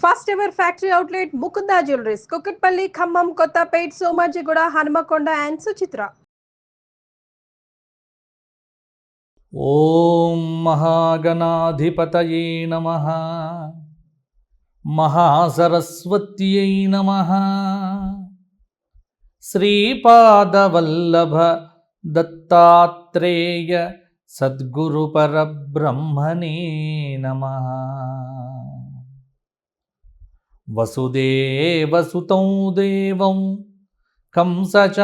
First ever factory outlet Mukunda jewelleries, Kukatpally, Khammam, Kothapet, Somajiguda, Hanamkonda and Suchitra. ఓం మహాగణాధిపతయే నమః. మహాసరస్వత్యై నమః. శ్రీపాదవల్లభ దత్తాత్రేయ సద్గురు పరబ్రహ్మణే నమః. వసుదేవసుతం దేవం కంసచానూరమర్దనం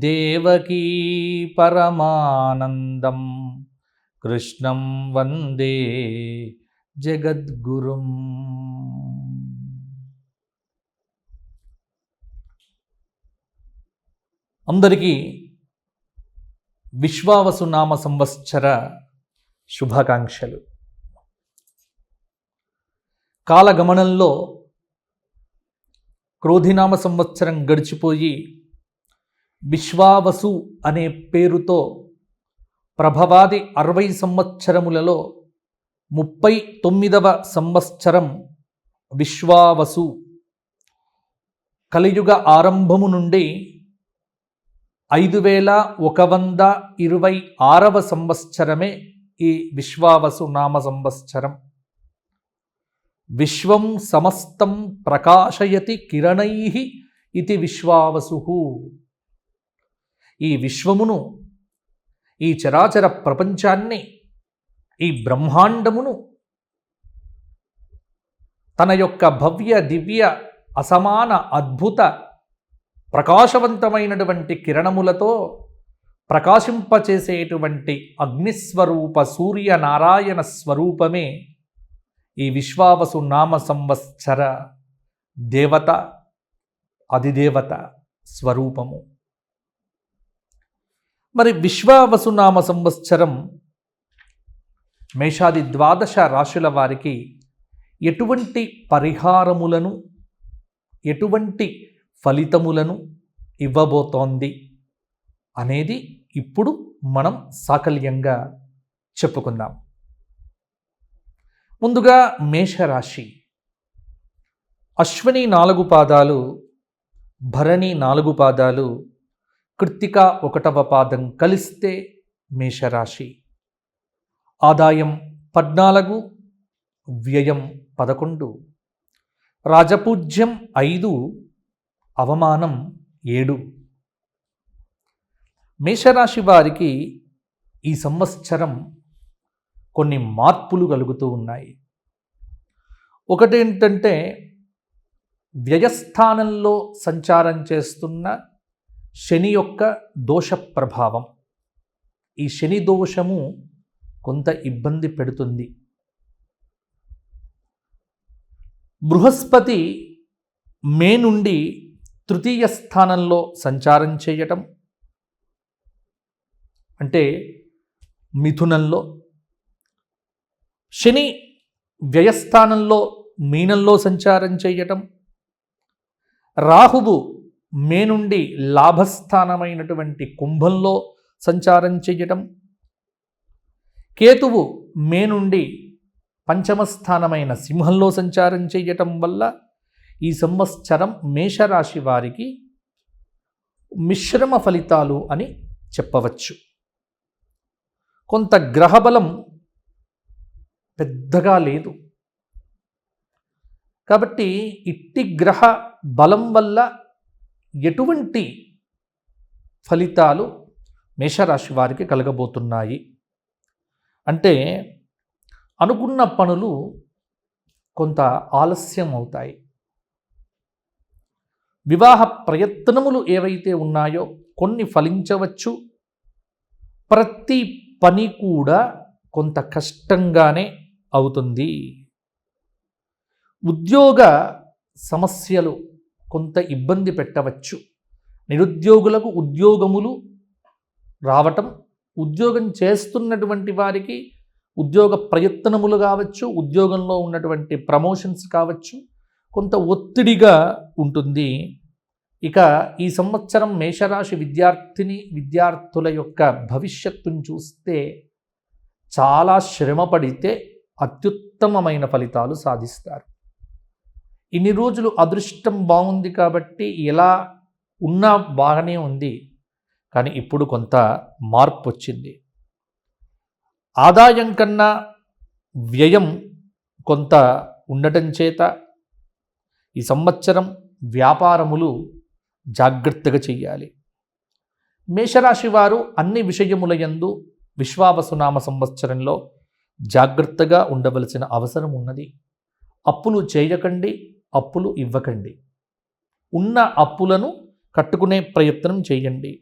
దేవకీ పరమానందం కృష్ణం వందే జగద్గురుం. అందరికీ విశ్వావసు నామ సంవత్సర శుభాకాంక్షలు. కాలగమనంలో క్రోధినామ సంవత్సరం గడిచిపోయి విశ్వావసు అనే పేరుతో ప్రభవాది 60 సంవత్సరములలో 39వ సంవత్సరం విశ్వావసు. కలియుగ ఆరంభము నుండి 5126వ సంవత్సరమే ఈ విశ్వావసు నామ సంవత్సరం. విశ్వం సమస్తం ప్రకాశయతి కిరణైః ఇతి విశ్వావసుః. ఈ విశ్వమును, ఈ చరాచర ప్రపంచాన్ని, ఈ బ్రహ్మాండమును తన యొక్క భవ్య దివ్య అసమాన అద్భుత ప్రకాశవంతమైనటువంటి కిరణములతో ప్రకాశింపచేసేటువంటి అగ్నిస్వరూప సూర్యనారాయణ స్వరూపమే ఈ విశ్వావసు నామ సంవత్సర దేవత, అధిదేవత స్వరూపము. మరి విశ్వావసు నామ సంవత్సరం మేషాది 12 రాశుల వారికి ఎటువంటి పరిహారములను, ఎటువంటి ఫలితములను ఇవ్వబోతోంది అనేది ఇప్పుడు మనం సాకల్యంగా చెప్పుకుందాం. ముందుగా మేషరాశి. అశ్విని 4 పాదాలు, భరణి 4 పాదాలు, కృత్తిక 1వ పాదం కలిస్తే మేషరాశి. ఆదాయం 14, వ్యయం 11, రాజపూజ్యం 5, అవమానం 7. మేషరాశి వారికి ఈ సంవత్సరం కొన్ని మార్పులు కలుగుతూ ఉన్నాయి. ఒకటేంటంటే వ్యయస్థానంలో సంచారం చేస్తున్న శని యొక్క దోష ప్రభావం. ఈ శని దోషము కొంత ఇబ్బంది పెడుతుంది. బృహస్పతి మే నుండి 3వ స్థానంలో సంచారం చేయటం, అంటే మిథునంలో, శని వ్యయస్థానంలో మీనంలో సంచారం చేయటం, రాహువు మే నుండి లాభస్థానమైనటువంటి కుంభంలో సంచారం చేయటం, కేతువు మే నుండి పంచమ స్థానమైన సింహంలో సంచారం చేయటం వల్ల ఈ సంవత్సరం మేషరాశి వారికి మిశ్రమ ఫలితాలు అని చెప్పవచ్చు. కొంత గ్రహబలం పెద్దగా లేదు కాబట్టి ఇట్టి గ్రహ బలం వల్ల ఎటువంటి ఫలితాలు మేషరాశి వారికి కలగబోతున్నాయి అంటే, అనుకున్న పనులు కొంత ఆలస్యం అవుతాయి. వివాహ ప్రయత్నములు ఏవైతే ఉన్నాయో కొన్ని ఫలించవచ్చు. ప్రతి పని కూడా కొంత కష్టంగానే అవుతుంది. ఉద్యోగ సమస్యలు కొంత ఇబ్బంది పెట్టవచ్చు. నిరుద్యోగులకు ఉద్యోగములు రావటం, ఉద్యోగం చేస్తున్నటువంటి వారికి ఉద్యోగ ప్రయత్నములు కావచ్చు, ఉద్యోగంలో ఉన్నటువంటి ప్రమోషన్స్ కావచ్చు, కొంత ఒత్తిడిగా ఉంటుంది. ఇక ఈ సంవత్సరం మేషరాశి విద్యార్థుల యొక్క భవిష్యత్తును చూస్తే చాలా శ్రమ పడితే అత్యుత్తమమైన ఫలితాలు సాధిస్తారు. ఇన్ని రోజులు అదృష్టం బాగుంది కాబట్టి ఎలా ఉన్నా బాగానే ఉంది, కానీ ఇప్పుడు కొంత మార్పు వచ్చింది. ఆదాయం కన్నా వ్యయం కొంత ఉండటం చేత ఈ సంవత్సరం వ్యాపారములు జాగ్రత్తగా చెయ్యాలి. మేషరాశి వారు అన్ని విషయములయందు విశ్వావసునామ సంవత్సరంలో జాగ్రత్తగా ఉండవలసిన అవసరం ఉన్నది. అప్పులు చేయకండి, అప్పులు ఇవ్వకండి. ఉన్న అప్పులను కట్టుకునే ప్రయత్నం చేయండి.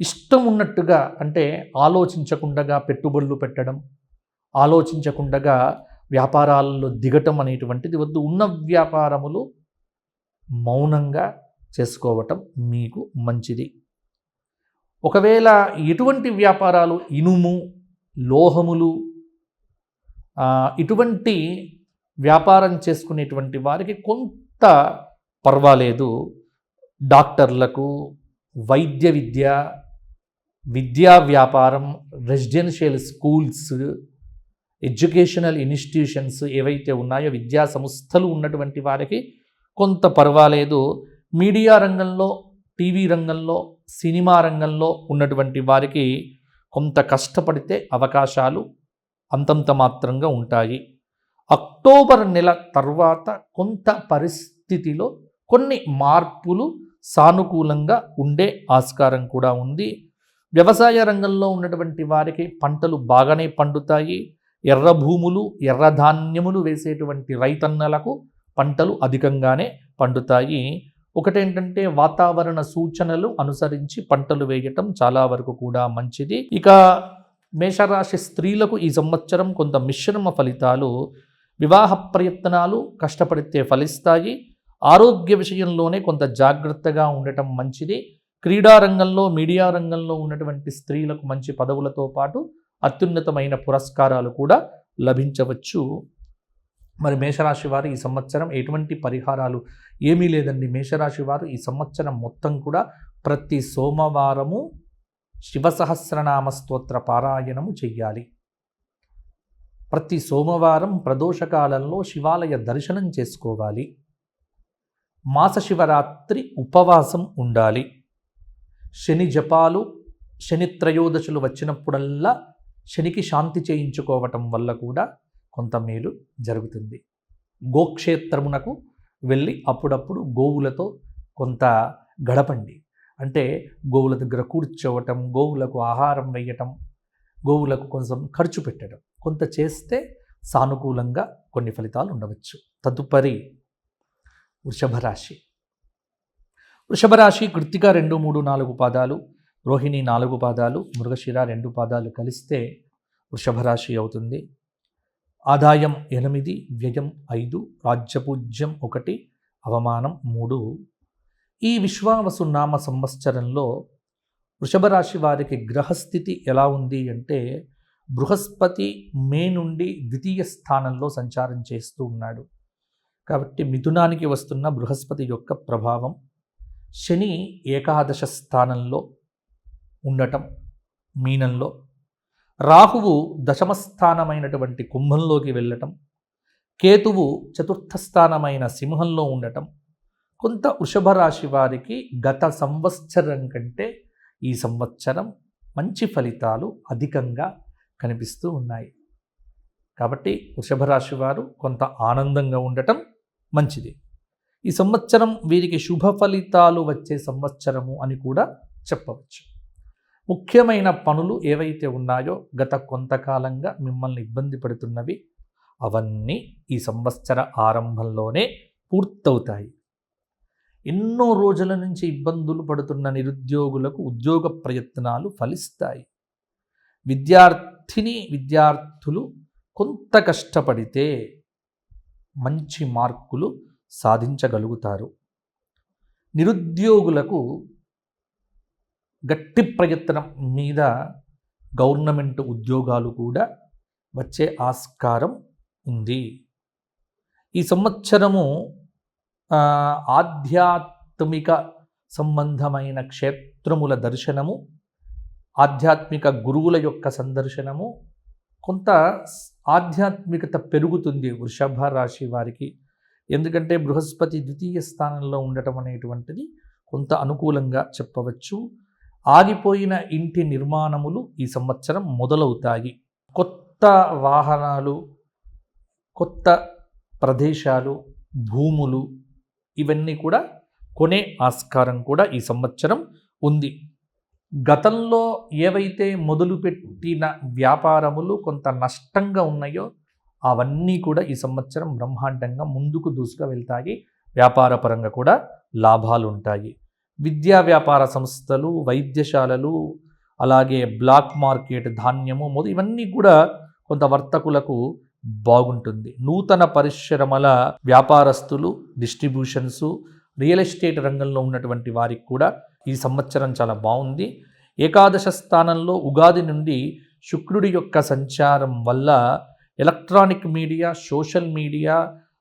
ఇష్టం ఉన్నట్టుగా అంటే ఆలోచించకుండా పెట్టుబడులు పెట్టడం, ఆలోచించకుండా వ్యాపారాల్లో దిగటం అనేటువంటిది వద్దు. ఉన్న వ్యాపారములు మౌనంగా చేసుకోవటం మీకు మంచిది. ఒకవేళ ఎటువంటి వ్యాపారాలు, ఇనుము, లోహములు, ఇటువంటి వ్యాపారం చేసుకునేటువంటి వారికి కొంత పర్వాలేదు. డాక్టర్లకు, వైద్య విద్యా వ్యాపారం, రెసిడెన్షియల్ స్కూల్స్, ఎడ్యుకేషనల్ ఇన్స్టిట్యూషన్స్ ఏవైతే ఉన్నాయో విద్యా సంస్థలు ఉన్నటువంటి వారికి కొంత పర్వాలేదు. మీడియా రంగంలో, టీవీ రంగంలో, సినిమా రంగంలో ఉన్నటువంటి వారికి కొంత కష్టపడితే అవకాశాలు అంతంత మాత్రంగా ఉంటాయి. అక్టోబర్ నెల తర్వాత కొంత పరిస్థితిలో కొన్ని మార్పులు సానుకూలంగా ఉండే ఆస్కారం కూడా ఉంది. వ్యవసాయ రంగంలో ఉన్నటువంటి వారికి పంటలు బాగానే పండుతాయి. ఎర్ర భూములు, ఎర్ర ధాన్యములు వేసేటువంటి రైతన్నలకు పంటలు అధికంగానే పండుతాయి. ఒకటేంటంటే వాతావరణ సూచనలు అనుసరించి పంటలు వేయటం చాలా వరకు కూడా మంచిది. ఇక మేషరాశి స్త్రీలకు ఈ సంవత్సరం కొంత మిశ్రమ ఫలితాలు. వివాహ ప్రయత్నాలు కష్టపడితే ఫలిస్తాయి. ఆరోగ్య విషయంలోనే కొంత జాగ్రత్తగా ఉండటం మంచిది. క్రీడా రంగంలో, మీడియా రంగంలో ఉన్నటువంటి స్త్రీలకు మంచి పదవులతో పాటు అత్యున్నతమైన పురస్కారాలు కూడా లభించవచ్చు. మరి మేషరాశి వారు ఈ సంవత్సరం ఎటువంటి పరిహారాలు ఏమీ లేదండి. మేషరాశి వారు ఈ సంవత్సరం మొత్తం కూడా ప్రతి సోమవారము శివసహస్రనామ స్తోత్ర పారాయణము చెయ్యాలి. ప్రతి సోమవారం ప్రదోషకాలంలో శివాలయ దర్శనం చేసుకోవాలి. మాస శివరాత్రి ఉపవాసం ఉండాలి. శని జపాలు, శని త్రయోదశులు వచ్చినప్పుడల్లా శనికి శాంతి చేయించుకోవటం వల్ల కూడా కొంత మేలు జరుగుతుంది. గోక్షేత్రమునకు వెళ్ళి అప్పుడప్పుడు గోవులతో కొంత గడపండి. అంటే గోవుల దగ్గర కూర్చోవటం, గోవులకు ఆహారం వేయటం, గోవులకు కొంచెం ఖర్చు పెట్టడం కొంత చేస్తే సానుకూలంగా కొన్ని ఫలితాలు ఉండవచ్చు. తదుపరి వృషభరాశి. వృషభరాశి కృత్తిక 2, 3, 4 పాదాలు, రోహిణి 4 పాదాలు, మృగశిర 2 పాదాలు కలిస్తే వృషభరాశి అవుతుంది. ఆదాయం 8, వ్యయం 5, రాజ్యపూజ్యం 1, అవమానం 3. ఈ విశ్వావసు నామ సంవత్సరంలో వృషభరాశి వారికి గ్రహస్థితి ఎలా ఉంది అంటే బృహస్పతి మే నుండి ద్వితీయ స్థానంలో సంచారం చేస్తూ ఉన్నాడు. కాబట్టి మిథునానికి వస్తున్న బృహస్పతి యొక్క ప్రభావం, శని ఏకాదశ స్థానంలో ఉండటం మీనంలో, రాహువు దశమ స్థానమైనటువంటి కుంభంలోకి వెళ్ళటం, కేతువు చతుర్థ స్థానమైన సింహంలో ఉండటం కొంత వృషభ రాశి వారికి గత సంవత్సరం కంటే ఈ సంవత్సరం మంచి ఫలితాలు అధికంగా కనిపిస్తూ ఉన్నాయి. కాబట్టి వృషభ రాశి వారు కొంత ఆనందంగా ఉండటం మంచిది. ఈ సంవత్సరం వీరికి శుభ ఫలితాలు వచ్చే సంవత్సరము అని కూడా చెప్పవచ్చు. ముఖ్యమైన పనులు ఏవైతే ఉన్నాయో గత కొంతకాలంగా మిమ్మల్ని ఇబ్బంది పడుతున్నవి అవన్నీ ఈ సంవత్సర ఆరంభంలోనే పూర్తవుతాయి. ఎన్నో రోజుల నుంచి ఇబ్బందులు పడుతున్న నిరుద్యోగులకు ఉద్యోగ ప్రయత్నాలు ఫలిస్తాయి. విద్యార్థులు కొంత కష్టపడితే మంచి మార్కులు సాధించగలుగుతారు. నిరుద్యోగులకు గట్టి ప్రయత్నం మీద గవర్నమెంట్ ఉద్యోగాలు కూడా వచ్చే ఆస్కారం ఉంది. ఈ సంవత్సరము ఆధ్యాత్మిక సంబంధమైన క్షేత్రముల దర్శనము, ఆధ్యాత్మిక గురువుల యొక్క సందర్శనము కొంత ఆధ్యాత్మికత పెరుగుతుంది వృషభ రాశి వారికి. ఎందుకంటే బృహస్పతి ద్వితీయ స్థానంలో ఉండటం అనేటువంటిది కొంత అనుకూలంగా చెప్పవచ్చు. ఆగిపోయిన ఇంటి నిర్మాణములు ఈ సంవత్సరం మొదలవుతాయి. కొత్త వాహనాలు, కొత్త ప్రదేశాలు, భూములు ఇవన్నీ కూడా కొనే ఆస్కారం కూడా ఈ సంవత్సరం ఉంది. గతంలో ఏవైతే మొదలుపెట్టిన వ్యాపారములు కొంత నష్టంగా ఉన్నాయో అవన్నీ కూడా ఈ సంవత్సరం బ్రహ్మాండంగా ముందుకు దూసుకు వెళ్తాయి. వ్యాపార పరంగా కూడా లాభాలు ఉంటాయి. విద్యా వ్యాపార సంస్థలు, వైద్యశాలలు, అలాగే బ్లాక్ మార్కెట్, ధాన్యము ఇవన్నీ కూడా కొంత వర్తకులకు బాగుంటుంది. నూతన పరిశ్రమల వ్యాపారస్తులు, డిస్ట్రిబ్యూషన్సు, రియల్ ఎస్టేట్ రంగంలో ఉన్నటువంటి వారికి కూడా ఈ సంవత్సరం చాలా బాగుంది. ఏకాదశ స్థానంలో ఉగాది నుండి శుక్రుడి యొక్క సంచారం వల్ల ఎలక్ట్రానిక్ మీడియా, సోషల్ మీడియా,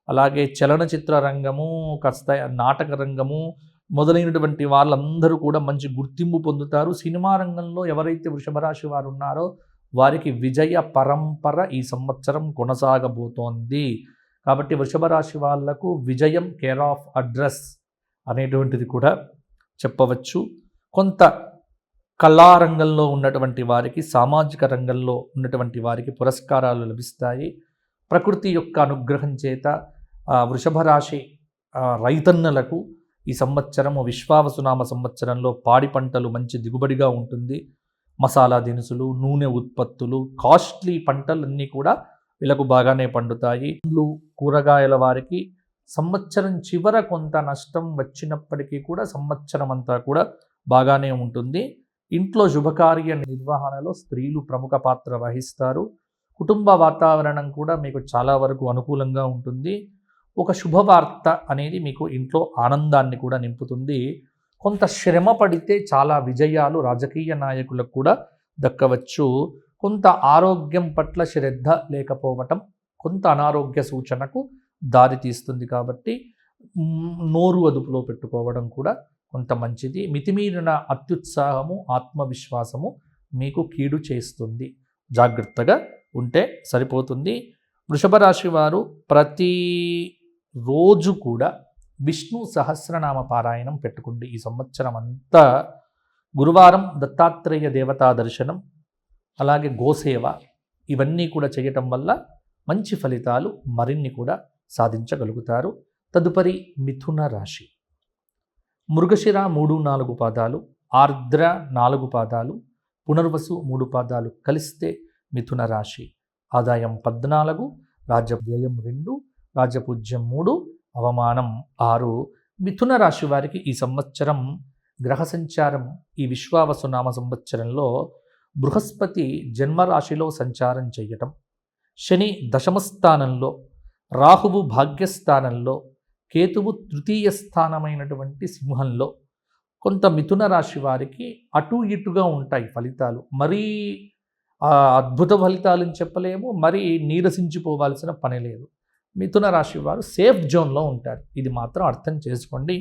అలాగే చలనచిత్ర రంగము, కాస్త నాటక రంగము మొదలైనటువంటి వాళ్ళందరూ కూడా మంచి గుర్తింపు పొందుతారు. సినిమా రంగంలో ఎవరైతే వృషభ రాశి వారు ఉన్నారో వారికి విజయ పరంపర ఈ సంవత్సరం కొనసాగబోతోంది. కాబట్టి వృషభ రాశి వాళ్లకు విజయం కేర్ ఆఫ్ అడ్రస్ అనేటువంటిది కూడా చెప్పవచ్చు. కొంత కళారంగంలో ఉన్నటువంటి వారికి, సామాజిక రంగంలో ఉన్నటువంటి వారికి పురస్కారాలు లభిస్తాయి. ప్రకృతి యొక్క అనుగ్రహం చేత వృషభ రాశి రైతన్నలకు ఈ సంవత్సరము విశ్వావసునామ సంవత్సరంలో పాడి పంటలు మంచి దిగుబడిగా ఉంటుంది. మసాలా దినుసులు, నూనె ఉత్పత్తులు, కాస్ట్లీ పంటలన్నీ కూడా వీళ్ళకు బాగానే పండుతాయి. పండ్లు, కూరగాయల వారికి సంవత్సరం చివర కొంత నష్టం వచ్చినప్పటికీ కూడా సంవత్సరం అంతా కూడా బాగానే ఉంటుంది. ఇంట్లో శుభకార్య నిర్వహణలో స్త్రీలు ప్రముఖ పాత్ర వహిస్తారు. కుటుంబ వాతావరణం కూడా మీకు చాలా వరకు అనుకూలంగా ఉంటుంది. ఒక శుభవార్త అనేది మీకు ఇంట్లో ఆనందాన్ని కూడా నింపుతుంది. కొంత శ్రమ పడితే చాలా విజయాలు రాజకీయ నాయకులకు కూడా దక్కవచ్చు. కొంత ఆరోగ్యం పట్ల శ్రద్ధ లేకపోవటం కొంత అనారోగ్య సూచనకు దారితీస్తుంది. కాబట్టి నోరు అదుపులో పెట్టుకోవడం కూడా కొంత మంచిది. మితిమీరిన అత్యుత్సాహము, ఆత్మవిశ్వాసము మీకు కీడు చేస్తుంది. జాగ్రత్తగా ఉంటే సరిపోతుంది. వృషభ రాశి వారు ప్రతి రోజు కూడా విష్ణు సహస్రనామ పారాయణం పెట్టుకోండి. ఈ సంవత్సరం అంతా గురువారం దత్తాత్రేయ దేవతా దర్శనం, అలాగే గోసేవ ఇవన్నీ కూడా చేయటం వల్ల మంచి ఫలితాలు మరిన్ని కూడా సాధించగలుగుతారు. తదుపరి మిథున రాశి. మృగశిర 3-4 పాదాలు, ఆర్ద్ర 4 పాదాలు, పునర్వసు 3 పాదాలు కలిస్తే మిథున రాశి. ఆదాయం 14, రాజ్యవ్యయం 2, రాజపూజ్యం 3, అవమానం 6. మిథున రాశి వారికి ఈ సంవత్సరం గ్రహ సంచారం ఈ విశ్వావసునామ సంవత్సరంలో బృహస్పతి జన్మరాశిలో సంచారం చేయటం, శని దశమ స్థానంలో, రాహువు భాగ్యస్థానంలో, కేతువు తృతీయ స్థానమైనటువంటి సింహంలో. కొంత మిథున రాశి వారికి అటు ఇటుగా ఉంటాయి ఫలితాలు. మరీ అద్భుత ఫలితాలని చెప్పలేము, మరీ నీరసించిపోవాల్సిన పని లేదు. మిథున రాశి వారు సేఫ్ జోన్లో ఉంటారు. ఇది మాత్రం అర్థం చేసుకోండి.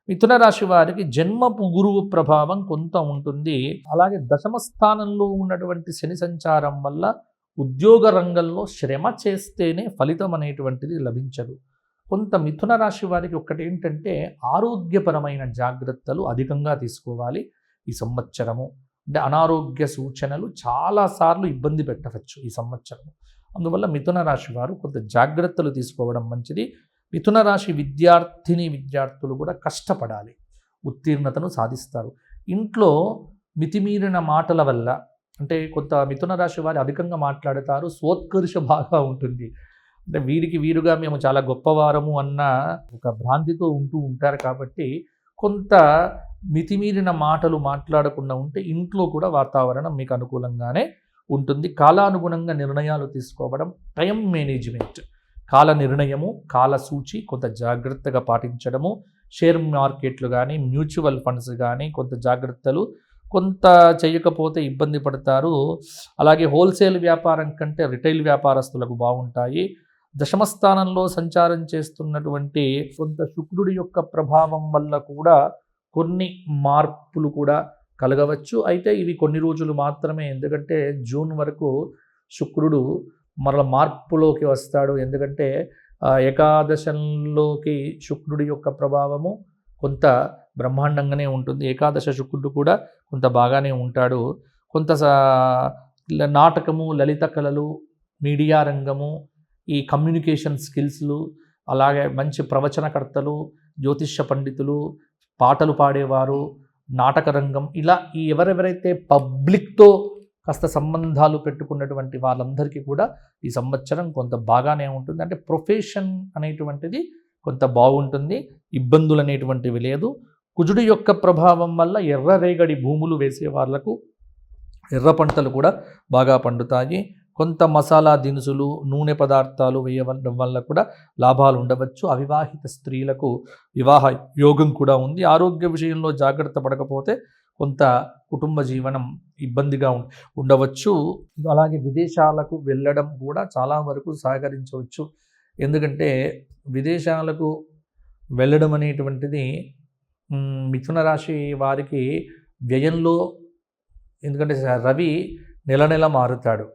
మిథున రాశి వారికి జన్మపు గురువు ప్రభావం కొంత ఉంటుంది. అలాగే దశమ స్థానంలో ఉన్నటువంటి శని సంచారం వల్ల ఉద్యోగ రంగంలో శ్రమ చేస్తేనే ఫలితం అనేటువంటిది లభించదు. కొంత మిథున రాశి వారికి ఒకటి ఏంటంటే ఆరోగ్యపరమైన జాగ్రత్తలు అధికంగా తీసుకోవాలి ఈ సంవత్సరము. అంటే అనారోగ్య సూచనలు చాలాసార్లు ఇబ్బంది పెట్టవచ్చు ఈ సంవత్సరము. అందువల్ల మిథున రాశి వారు కొంత జాగ్రత్తలు తీసుకోవడం మంచిది. మిథున రాశి విద్యార్థులు కూడా కష్టపడాలి, ఉత్తీర్ణతను సాధిస్తారు. ఇంట్లో మితిమీరిన మాటల వల్ల, అంటే కొంత మిథున రాశి వారు అధికంగా మాట్లాడతారు, స్వోత్కర్ష బాగా ఉంటుంది. అంటే వీరికి వీరుగా మేము చాలా గొప్పవారము అన్న ఒక భ్రాంతితో ఉంటారు. కాబట్టి కొంత మితిమీరిన మాటలు మాట్లాడకుండా ఉంటే ఇంట్లో కూడా వాతావరణం మీకు అనుకూలంగానే ఉంటుంది. కాలానుగుణంగా నిర్ణయాలు తీసుకోవడం, టైం మేనేజ్మెంట్, కాల నిర్ణయము, కాల సూచి కొంత జాగ్రత్తగా పాటించడము, షేర్ మార్కెట్లు కానీ మ్యూచువల్ ఫండ్స్ కానీ కొంత జాగ్రత్తలు, కొంత చేయకపోతే ఇబ్బంది పడతారు. అలాగే హోల్సేల్ వ్యాపారం కంటే రిటైల్ వ్యాపారస్తులకు బాగుంటాయి. దశమస్థానంలో సంచారం చేస్తున్నటువంటి కొంత శుక్రుడి యొక్క ప్రభావం వల్ల కూడా కొన్ని మార్పులు కూడా కలగవచ్చు. అయితే ఇవి కొన్ని రోజులు మాత్రమే. ఎందుకంటే జూన్ వరకు శుక్రుడు మరల మార్పులోకి వస్తాడు. ఎందుకంటే ఏకాదశంలోకి శుక్రుడి యొక్క ప్రభావము కొంత బ్రహ్మాండంగానే ఉంటుంది. ఏకాదశ శుక్రుడు కూడా కొంత బాగానే ఉంటాడు. కొంత నాటకము, లలిత కళలు, మీడియా రంగము, ఈ కమ్యూనికేషన్ స్కిల్స్లు, అలాగే మంచి ప్రవచనకర్తలు, జ్యోతిష్య పండితులు, పాటలు పాడేవారు, నాటక రంగం, ఇలా ఈ ఎవరెవరైతే పబ్లిక్తో కాస్త సంబంధాలు పెట్టుకున్నటువంటి వాళ్ళందరికీ కూడా ఈ సంవత్సరం కొంత బాగానే ఉంటుంది. అంటే ప్రొఫెషన్ అనేటువంటిది కొంత బాగుంటుంది, ఇబ్బందులు అనేటువంటివి లేదు. కుజుడి యొక్క ప్రభావం వల్ల ఎర్రరేగడి భూములు వేసే వాళ్లకు ఎర్ర పంటలు కూడా బాగా పండుతాయి. కొంత మసాలా దినుసులు, నూనె పదార్థాలు వేయడం వల్ల కూడా లాభాలు ఉండవచ్చు. అవివాహిత స్త్రీలకు వివాహ యోగం కూడా ఉంది. ఆరోగ్య విషయంలో జాగ్రత్త పడకపోతే కొంత కుటుంబ జీవనం ఇబ్బందిగా ఉండవచ్చు. అలాగే విదేశాలకు వెళ్ళడం కూడా చాలా వరకు సహకరించవచ్చు. ఎందుకంటే విదేశాలకు వెళ్ళడం అనేటువంటిది మిథున రాశి వారికి వ్యయంలో, ఎందుకంటే రవి నెల నెల మారుతాడు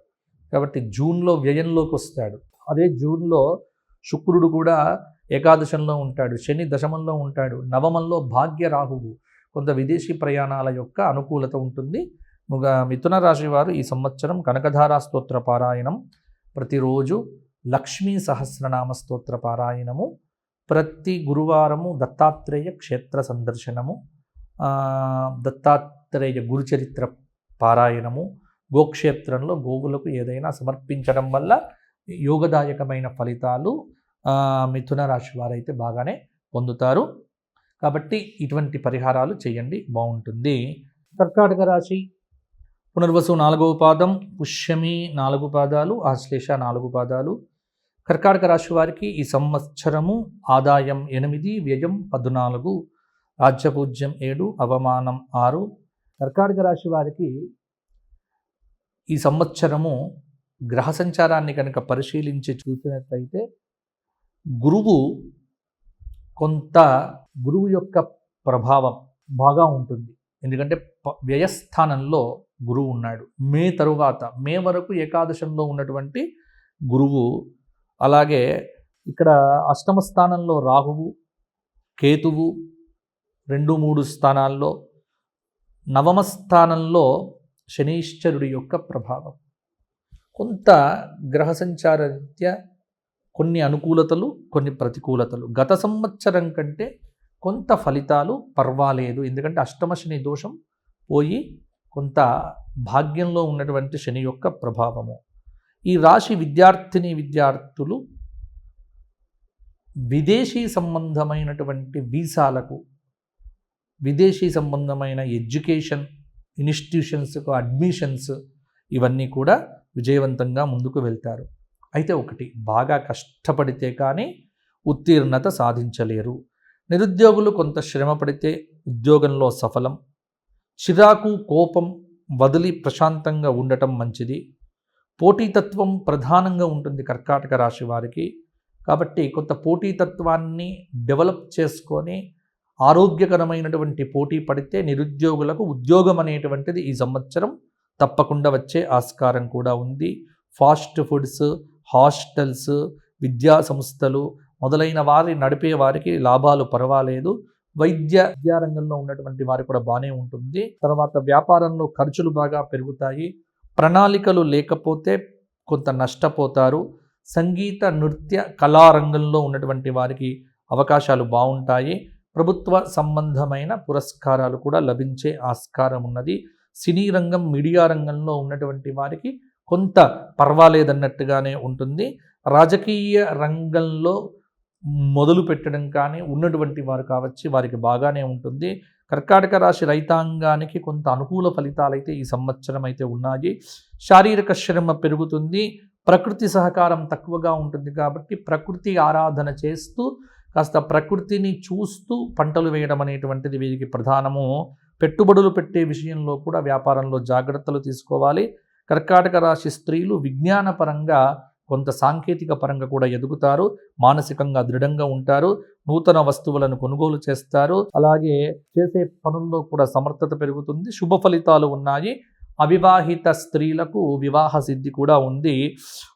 కాబట్టి జూన్లో వ్యయంలోకి వస్తాడు. అదే జూన్లో శుక్రుడు కూడా ఏకాదశంలో ఉంటాడు, శని దశమంలో ఉంటాడు, నవమంలో భాగ్య రాహువు. కొంత విదేశీ ప్రయాణాల యొక్క అనుకూలత ఉంటుంది. మిథున రాశి వారు ఈ సంవత్సరం కనకధారా స్తోత్ర పారాయణం, ప్రతిరోజు లక్ష్మీ సహస్రనామ స్తోత్ర పారాయణము, ప్రతి గురువారము దత్తాత్రేయ క్షేత్ర సందర్శనము, దత్తాత్రేయ గురుచరిత్ర పారాయణము, గోక్షేత్రంలో గోవులకు ఏదైనా సమర్పించడం వల్ల యోగదాయకమైన ఫలితాలు మిథున రాశి వారైతే బాగానే పొందుతారు. కాబట్టి ఇటువంటి పరిహారాలు చేయండి, బాగుంటుంది. కర్కాటక రాశి పునర్వసు 4వ పాదం, పుష్యమి 4 పాదాలు, ఆశ్లేష 4 పాదాలు. కర్కాటక రాశి వారికి ఈ సంవత్సరము ఆదాయం 8, వ్యయం 14, రాజ్యపూజ్యం 7, అవమానం 6. కర్కాటక రాశి వారికి ఈ సంవత్సరము గ్రహ సంచారాన్ని కనుక పరిశీలించి చూసినట్లయితే గురువు యొక్క ప్రభావం బాగా ఉంటుంది. ఎందుకంటే వ్యయస్థానంలో గురువు ఉన్నాడు. మే వరకు ఏకాదశంలో ఉన్నటువంటి గురువు, అలాగే ఇక్కడ అష్టమ స్థానంలో రాహువు, కేతువు 2, 3 స్థానాల్లో, నవమ స్థానంలో శనీశ్వరుడి యొక్క ప్రభావం. కొంత గ్రహ సంచారరీత్యా కొన్ని అనుకూలతలు, కొన్ని ప్రతికూలతలు. గత సంవత్సరం కంటే కొంత ఫలితాలు పర్వాలేదు. ఎందుకంటే అష్టమ శని దోషం పోయి కొంత భాగ్యంలో ఉన్నటువంటి శని యొక్క ప్రభావము. ఈ రాశి విద్యార్థులు విదేశీ సంబంధమైనటువంటి వీసాలకు, విదేశీ సంబంధమైన ఎడ్యుకేషన్ ఇన్స్టిట్యూషన్స్కు అడ్మిషన్స్, ఇవన్నీ కూడా విజయవంతంగా ముందుకు వెళ్తారు. అయితే ఒకటి, బాగా కష్టపడితే కానీ ఉత్తీర్ణత సాధించలేరు. నిరుద్యోగులు కొంత శ్రమ పడితే ఉద్యోగంలో సఫలం. చిరాకు, కోపం వదిలి ప్రశాంతంగా ఉండటం మంచిది. పోటీతత్వం ప్రధానంగా ఉంటుంది కర్కాటక రాశి వారికి. కాబట్టి కొంత పోటీతత్వాన్ని డెవలప్ చేసుకొని ఆరోగ్యకరమైనటువంటి పోటీ పడితే నిరుద్యోగులకు ఉద్యోగం అనేటువంటిది ఈ సంవత్సరం తప్పకుండా వచ్చే ఆస్కారం కూడా ఉంది. ఫాస్ట్ ఫుడ్స్, హాస్టల్స్, విద్యా సంస్థలు మొదలైన వారి నడిపే వారికి లాభాలు పర్వాలేదు. విద్యారంగంలో ఉన్నటువంటి వారికి కూడా బాగానే ఉంటుంది. తర్వాత వ్యాపారంలో ఖర్చులు బాగా పెరుగుతాయి. ప్రణాళికలు లేకపోతే కొంత నష్టపోతారు. సంగీత, నృత్య, కళారంగంలో ఉన్నటువంటి వారికి అవకాశాలు బాగుంటాయి. ప్రభుత్వ సంబంధమైన పురస్కారాలు కూడా లభించే ఆస్కారం ఉన్నది. సినీ రంగం, మీడియా రంగంలో ఉన్నటువంటి వారికి కొంత పర్వాలేదన్నట్టుగానే ఉంటుంది. రాజకీయ రంగంలో మొదలు పెట్టడం కానీ ఉన్నటువంటి వారు కావచ్చు, వారికి బాగానే ఉంటుంది. కర్కాటక రాశి రైతాంగానికి కొంత అనుకూల ఫలితాలు అయితే ఈ సంవత్సరం అయితే ఉన్నాయి. శారీరక శ్రమ పెరుగుతుంది. ప్రకృతి సహకారం తక్కువగా ఉంటుంది కాబట్టి ప్రకృతి ఆరాధన చేస్తూ కాస్త ప్రకృతిని చూస్తూ పంటలు వేయడం అనేటువంటిది వీరికి ప్రధానము. పెట్టుబడులు పెట్టే విషయంలో కూడా వ్యాపారంలో జాగ్రత్తలు తీసుకోవాలి. కర్కాటక రాశి స్త్రీలు విజ్ఞానపరంగా కొంత సాంకేతిక పరంగా కూడా ఎదుగుతారు. మానసికంగా దృఢంగా ఉంటారు. నూతన వస్తువులను కొనుగోలు చేస్తారు. అలాగే చేసే పనుల్లో కూడా సమర్థత పెరుగుతుంది. శుభ ఫలితాలు ఉన్నాయి. అవివాహిత స్త్రీలకు వివాహ సిద్ధి కూడా ఉంది.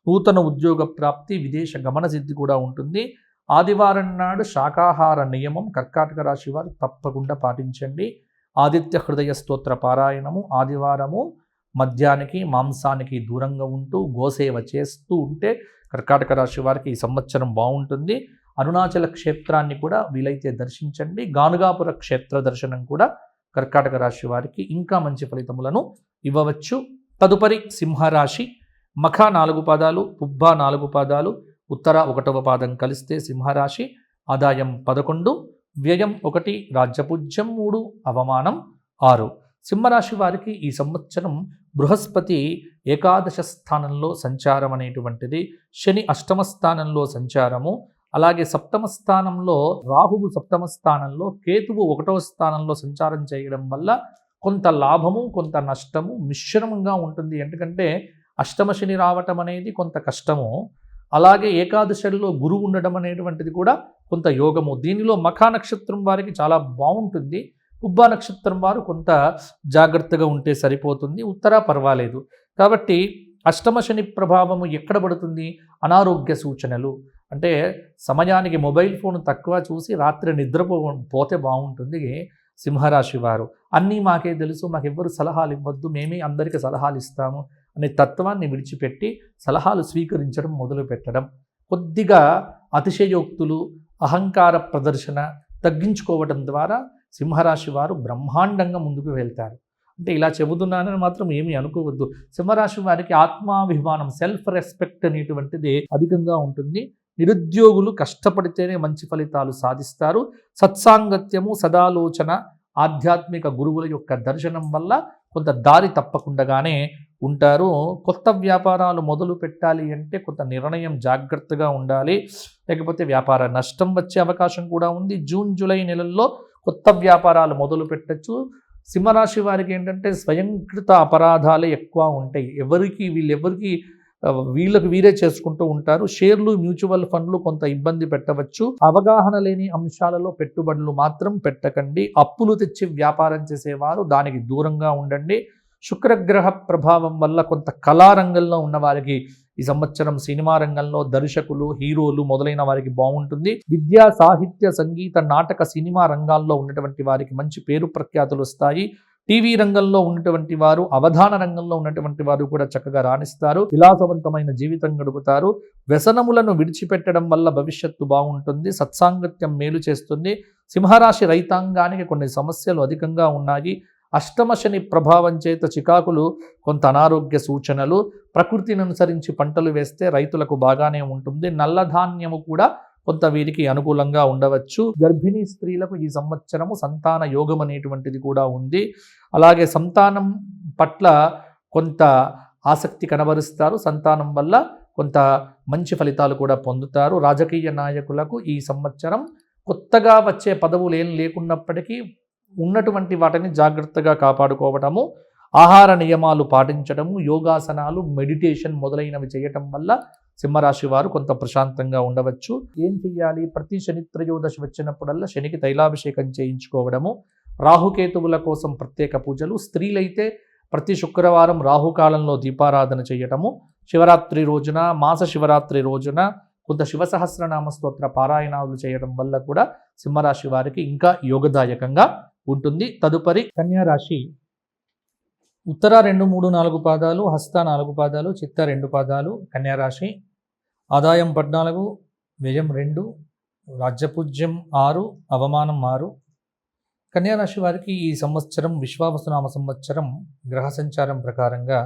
నూతన ఉద్యోగ ప్రాప్తి, విదేశ గమన సిద్ధి కూడా ఉంటుంది. ఆదివారం నాడు శాకాహార నియమం కర్కాటక రాశి వారు తప్పకుండా పాటించండి. ఆదిత్య హృదయ స్తోత్ర పారాయణము ఆదివారము మద్యానికి మాంసానికి దూరంగా ఉంటూ గోసేవ చేస్తూ ఉంటే కర్కాటక రాశి వారికి ఈ సంవత్సరం బాగుంటుంది. అరుణాచల క్షేత్రాన్ని కూడా వీలైతే దర్శించండి. గానుగాపుర క్షేత్ర దర్శనం కూడా కర్కాటక రాశి వారికి ఇంకా మంచి ఫలితములను ఇవ్వవచ్చు. తదుపరి సింహరాశి. మఖ 4 పాదాలు, పుబ్బ 4 పాదాలు, ఉత్తర 1వ పాదం కలిస్తే సింహరాశి. ఆదాయం 11, వ్యయం 1, రాజ్యపూజ్యం 3, అవమానం 6. సింహరాశి వారికి ఈ సంవత్సరం బృహస్పతి ఏకాదశ స్థానంలో సంచారం అనేటువంటిది, శని అష్టమ స్థానంలో సంచారము, అలాగే సప్తమ స్థానంలో రాహువు, సప్తమ స్థానంలో కేతువు 1వ స్థానంలో సంచారం చేయడం వల్ల కొంత లాభము కొంత నష్టము మిశ్రమంగా ఉంటుంది. ఎందుకంటే అష్టమ శని రావటం అనేది కొంత కష్టము, అలాగే ఏకాదశిలో గురువు ఉండడం అనేటువంటిది కూడా కొంత యోగము. దీనిలో మఖ నక్షత్రం వారికి చాలా బాగుంటుంది. పుబ్బ నక్షత్రం వారు కొంత జాగ్రత్తగా ఉంటే సరిపోతుంది. ఉత్తర పర్వాలేదు. కాబట్టి అష్టమ శని ప్రభావము ఎక్కడ పడుతుంది? అనారోగ్య సూచనలు, అంటే సమయానికి మొబైల్ ఫోన్ తక్కువ చూసి రాత్రి నిద్రపోతే బాగుంటుంది సింహరాశి వారు. అన్నీ మాకే తెలుసు, మాకెవ్వరు సలహాలు ఇవ్వద్దు, మేమే అందరికీ సలహాలు ఇస్తాము అనే తత్వాన్ని విడిచిపెట్టి సలహాలు స్వీకరించడం మొదలు పెట్టడం, కొద్దిగా అతిశయోక్తులు, అహంకార ప్రదర్శన తగ్గించుకోవడం ద్వారా సింహరాశి వారు బ్రహ్మాండంగా ముందుకు వెళ్తారు. అంటే ఇలా చెబుతున్నానని మాత్రం ఏమీ అనుకోవద్దు. సింహరాశి వారికి ఆత్మాభిమానం, సెల్ఫ్ రెస్పెక్ట్ అనేటువంటిది అధికంగా ఉంటుంది. నిరుద్యోగులు కష్టపడితేనే మంచి ఫలితాలు సాధిస్తారు. సత్సాంగత్యము, సదాలోచన, ఆధ్యాత్మిక గురువుల యొక్క దర్శనం వల్ల కొంత దారి తప్పకుండానే ఉంటారు. కొత్త వ్యాపారాలు మొదలు పెట్టాలి అంటే కొంత నిర్ణయం జాగ్రత్తగా ఉండాలి, లేకపోతే వ్యాపార నష్టం వచ్చే అవకాశం కూడా ఉంది. జూన్ జూలై నెలల్లో కొత్త వ్యాపారాలు మొదలు పెట్టచ్చు. సింహరాశి వారికి ఏంటంటే స్వయంకృత అపరాధాలే ఎక్కువ ఉంటాయి. వీళ్ళకి వీరే చేసుకుంటూ ఉంటారు. షేర్లు, మ్యూచువల్ ఫండ్లు కొంత ఇబ్బంది పెట్టవచ్చు. అవగాహన లేని అంశాలలో పెట్టుబడులు మాత్రం పెట్టకండి. అప్పులు తెచ్చి వ్యాపారం చేసేవారు దానికి దూరంగా ఉండండి. శుక్రగ్రహ ప్రభావం వల్ల కొంత కళారంగంలో ఉన్న వారికి ఈ సంవత్సరం సినిమా రంగంలో దర్శకులు, హీరోలు మొదలైన వారికి బాగుంటుంది. విద్యా, సాహిత్య, సంగీత, నాటక, సినిమా రంగాల్లో ఉన్నటువంటి వారికి మంచి పేరు ప్రఖ్యాతులు వస్తాయి. టీవీ రంగంలో ఉన్నటువంటి వారు, అవధాన రంగంలో ఉన్నటువంటి వారు కూడా చక్కగా రాణిస్తారు. విలాసవంతమైన జీవితం గడుపుతారు. వ్యసనములను విడిచిపెట్టడం వల్ల భవిష్యత్తు బాగుంటుంది. సత్సాంగత్యం మేలు చేస్తుంది. సింహరాశి రైతాంగానికి కొన్ని సమస్యలు అధికంగా ఉన్నాయి. అష్టమ శని ప్రభావం చేత చికాకులు, కొంత అనారోగ్య సూచనలు. ప్రకృతిని అనుసరించి పంటలు వేస్తే రైతులకు బాగానే ఉంటుంది. నల్లధాన్యము కూడా కొంత వీరికి అనుకూలంగా ఉండవచ్చు. గర్భిణీ స్త్రీలకు ఈ సంవత్సరము సంతాన యోగం అనేటువంటిది కూడా ఉంది. అలాగే సంతానం పట్ల కొంత ఆసక్తి కనబరుస్తారు. సంతానం వల్ల కొంత మంచి ఫలితాలు కూడా పొందుతారు. రాజకీయ నాయకులకు ఈ సంవత్సరం కొత్తగా వచ్చే పదవులు ఏం లేకున్నప్పటికీ ఉన్నటువంటి వాటిని జాగ్రత్తగా కాపాడుకోవడము, ఆహార నియమాలు పాటించడము, యోగాసనాలు, మెడిటేషన్ మొదలైనవి చేయటం వల్ల సింహరాశి వారు కొంత ప్రశాంతంగా ఉండవచ్చు. ఏం చెయ్యాలి? ప్రతి శని త్రయోదశి వచ్చినప్పుడల్లా శనికి తైలాభిషేకం చేయించుకోవడము, రాహుకేతువుల కోసం ప్రత్యేక పూజలు, స్త్రీలైతే ప్రతి శుక్రవారం రాహుకాలంలో దీపారాధన చేయటము, శివరాత్రి రోజున, మాస శివరాత్రి రోజున కొంత శివ సహస్రనామ స్తోత్ర పారాయణాలు చేయడం వల్ల కూడా సింహరాశి వారికి ఇంకా యోగదాయకంగా ఉంటుంది. తదుపరి కన్యా రాశి. ఉత్తర 2, 3, 4 పాదాలు, హస్త 4 పాదాలు, చిత్త 2 పాదాలు కన్యా రాశి. ఆదాయం 14, వ్యయం 2, రాజ్యపూజ్యం 6, అవమానం 6. కన్యా రాశి వారికి ఈ సంవత్సరం విశ్వావసునామ సంవత్సరం గ్రహ సంచారం ప్రకారంగా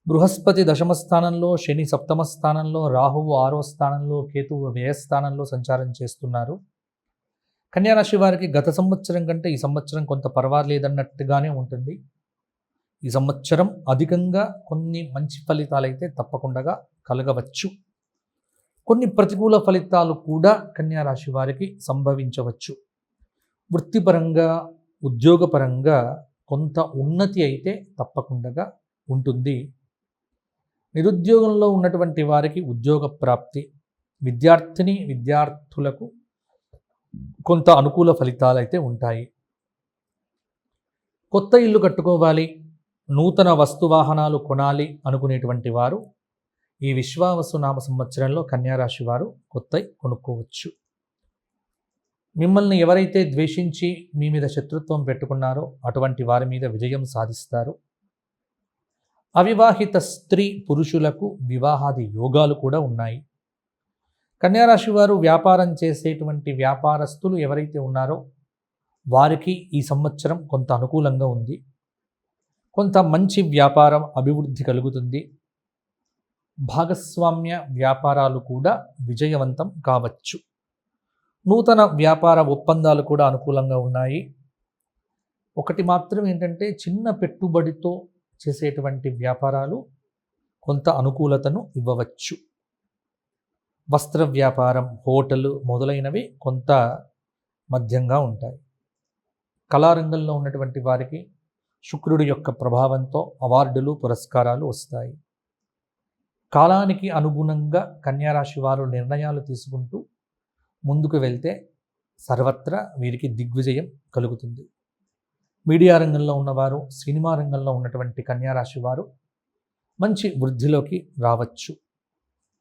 బృహస్పతి దశమ స్థానంలో, శని సప్తమ స్థానంలో, రాహువు 6వ స్థానంలో, కేతువు వ్యయస్థానంలో సంచారం చేస్తున్నారు. కన్యా రాశి వారికి గత సంవత్సరం కంటే ఈ సంవత్సరం కొంత పర్వాలేదన్నట్టుగానే ఉంటుంది. ఈ సంవత్సరం అధికంగా కొన్ని మంచి ఫలితాలు అయితే తప్పకుండా కలగవచ్చు. కొన్ని ప్రతికూల ఫలితాలు కూడా కన్యా రాశి వారికి సంభవించవచ్చు. వృత్తిపరంగా, ఉద్యోగపరంగా కొంత ఉన్నతి అయితే తప్పకుండా ఉంటుంది. నిరుద్యోగంలో ఉన్నటువంటి వారికి ఉద్యోగ ప్రాప్తి, విద్యార్థులకు కొంత అనుకూల ఫలితాలు అయితే ఉంటాయి. కొత్త ఇల్లు కట్టుకోవాలి, నూతన వస్తువాహనాలు కొనాలి అనుకునేటువంటి వారు ఈ విశ్వావసు నామ సంవత్సరంలో కన్యారాశి వారు కొత్తవి కొనుక్కోవచ్చు. మిమ్మల్ని ఎవరైతే ద్వేషించి మీ మీద శత్రుత్వం పెట్టుకున్నారో అటువంటి వారి మీద విజయం సాధిస్తారు. అవివాహిత స్త్రీ పురుషులకు వివాహాది యోగాలు కూడా ఉన్నాయి. కన్యారాశి వారు వ్యాపారం చేసేటువంటి వ్యాపారస్తులు ఎవరైతే ఉన్నారో వారికి ఈ సంవత్సరం కొంత అనుకూలంగా ఉంది. కొంత మంచి వ్యాపారం అభివృద్ధి కలుగుతుంది. భాగస్వామ్య వ్యాపారాలు కూడా విజయవంతం కావచ్చు. నూతన వ్యాపార ఒప్పందాలు కూడా అనుకూలంగా ఉన్నాయి. ఒకటి మాత్రం ఏంటంటే చిన్న పెట్టుబడితో చేసేటువంటి వ్యాపారాలు కొంత అనుకూలతను ఇవ్వవచ్చు. వస్త్ర వ్యాపారం, హోటలు మొదలైనవి కొంత మధ్యంగా ఉంటాయి. కళారంగంలో ఉన్నటువంటి వారికి శుక్రుడి యొక్క ప్రభావంతో అవార్డులు, పురస్కారాలు వస్తాయి. కాలానికి అనుగుణంగా కన్యారాశి వారు నిర్ణయాలు తీసుకుంటూ ముందుకు వెళ్తే సర్వత్రా వీరికి దిగ్విజయం కలుగుతుంది. మీడియా రంగంలో ఉన్నవారు, సినిమా రంగంలో ఉన్నటువంటి కన్యారాశి వారు మంచి వృద్ధిలోకి రావచ్చు.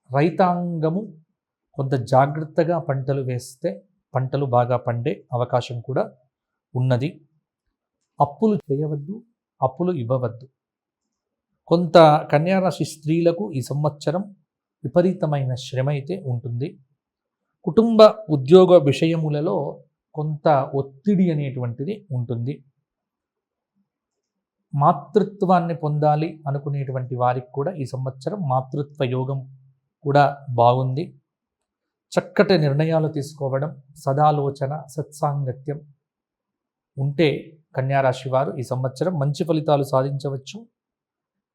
రైతాంగము కొంత జాగ్రత్తగా పంటలు వేస్తే పంటలు బాగా పండే అవకాశం కూడా ఉన్నది. అప్పులు చేయవద్దు, అప్పులు ఇవ్వవద్దు. కొంత కన్యారాశి స్త్రీలకు ఈ సంవత్సరం విపరీతమైన శ్రమ అయితే ఉంటుంది. కుటుంబ ఉద్యోగ విషయములలో కొంత ఒత్తిడి అనేటువంటిది ఉంటుంది. మాతృత్వాన్ని పొందాలి అనుకునేటువంటి వారికి కూడా ఈ సంవత్సరం మాతృత్వ యోగం కూడా బాగుంది. చక్కటి నిర్ణయాలు తీసుకోవడం, సదాలోచన, సత్సాంగత్యం ఉంటే కన్యారాశి వారు ఈ సంవత్సరం మంచి ఫలితాలు సాధించవచ్చు.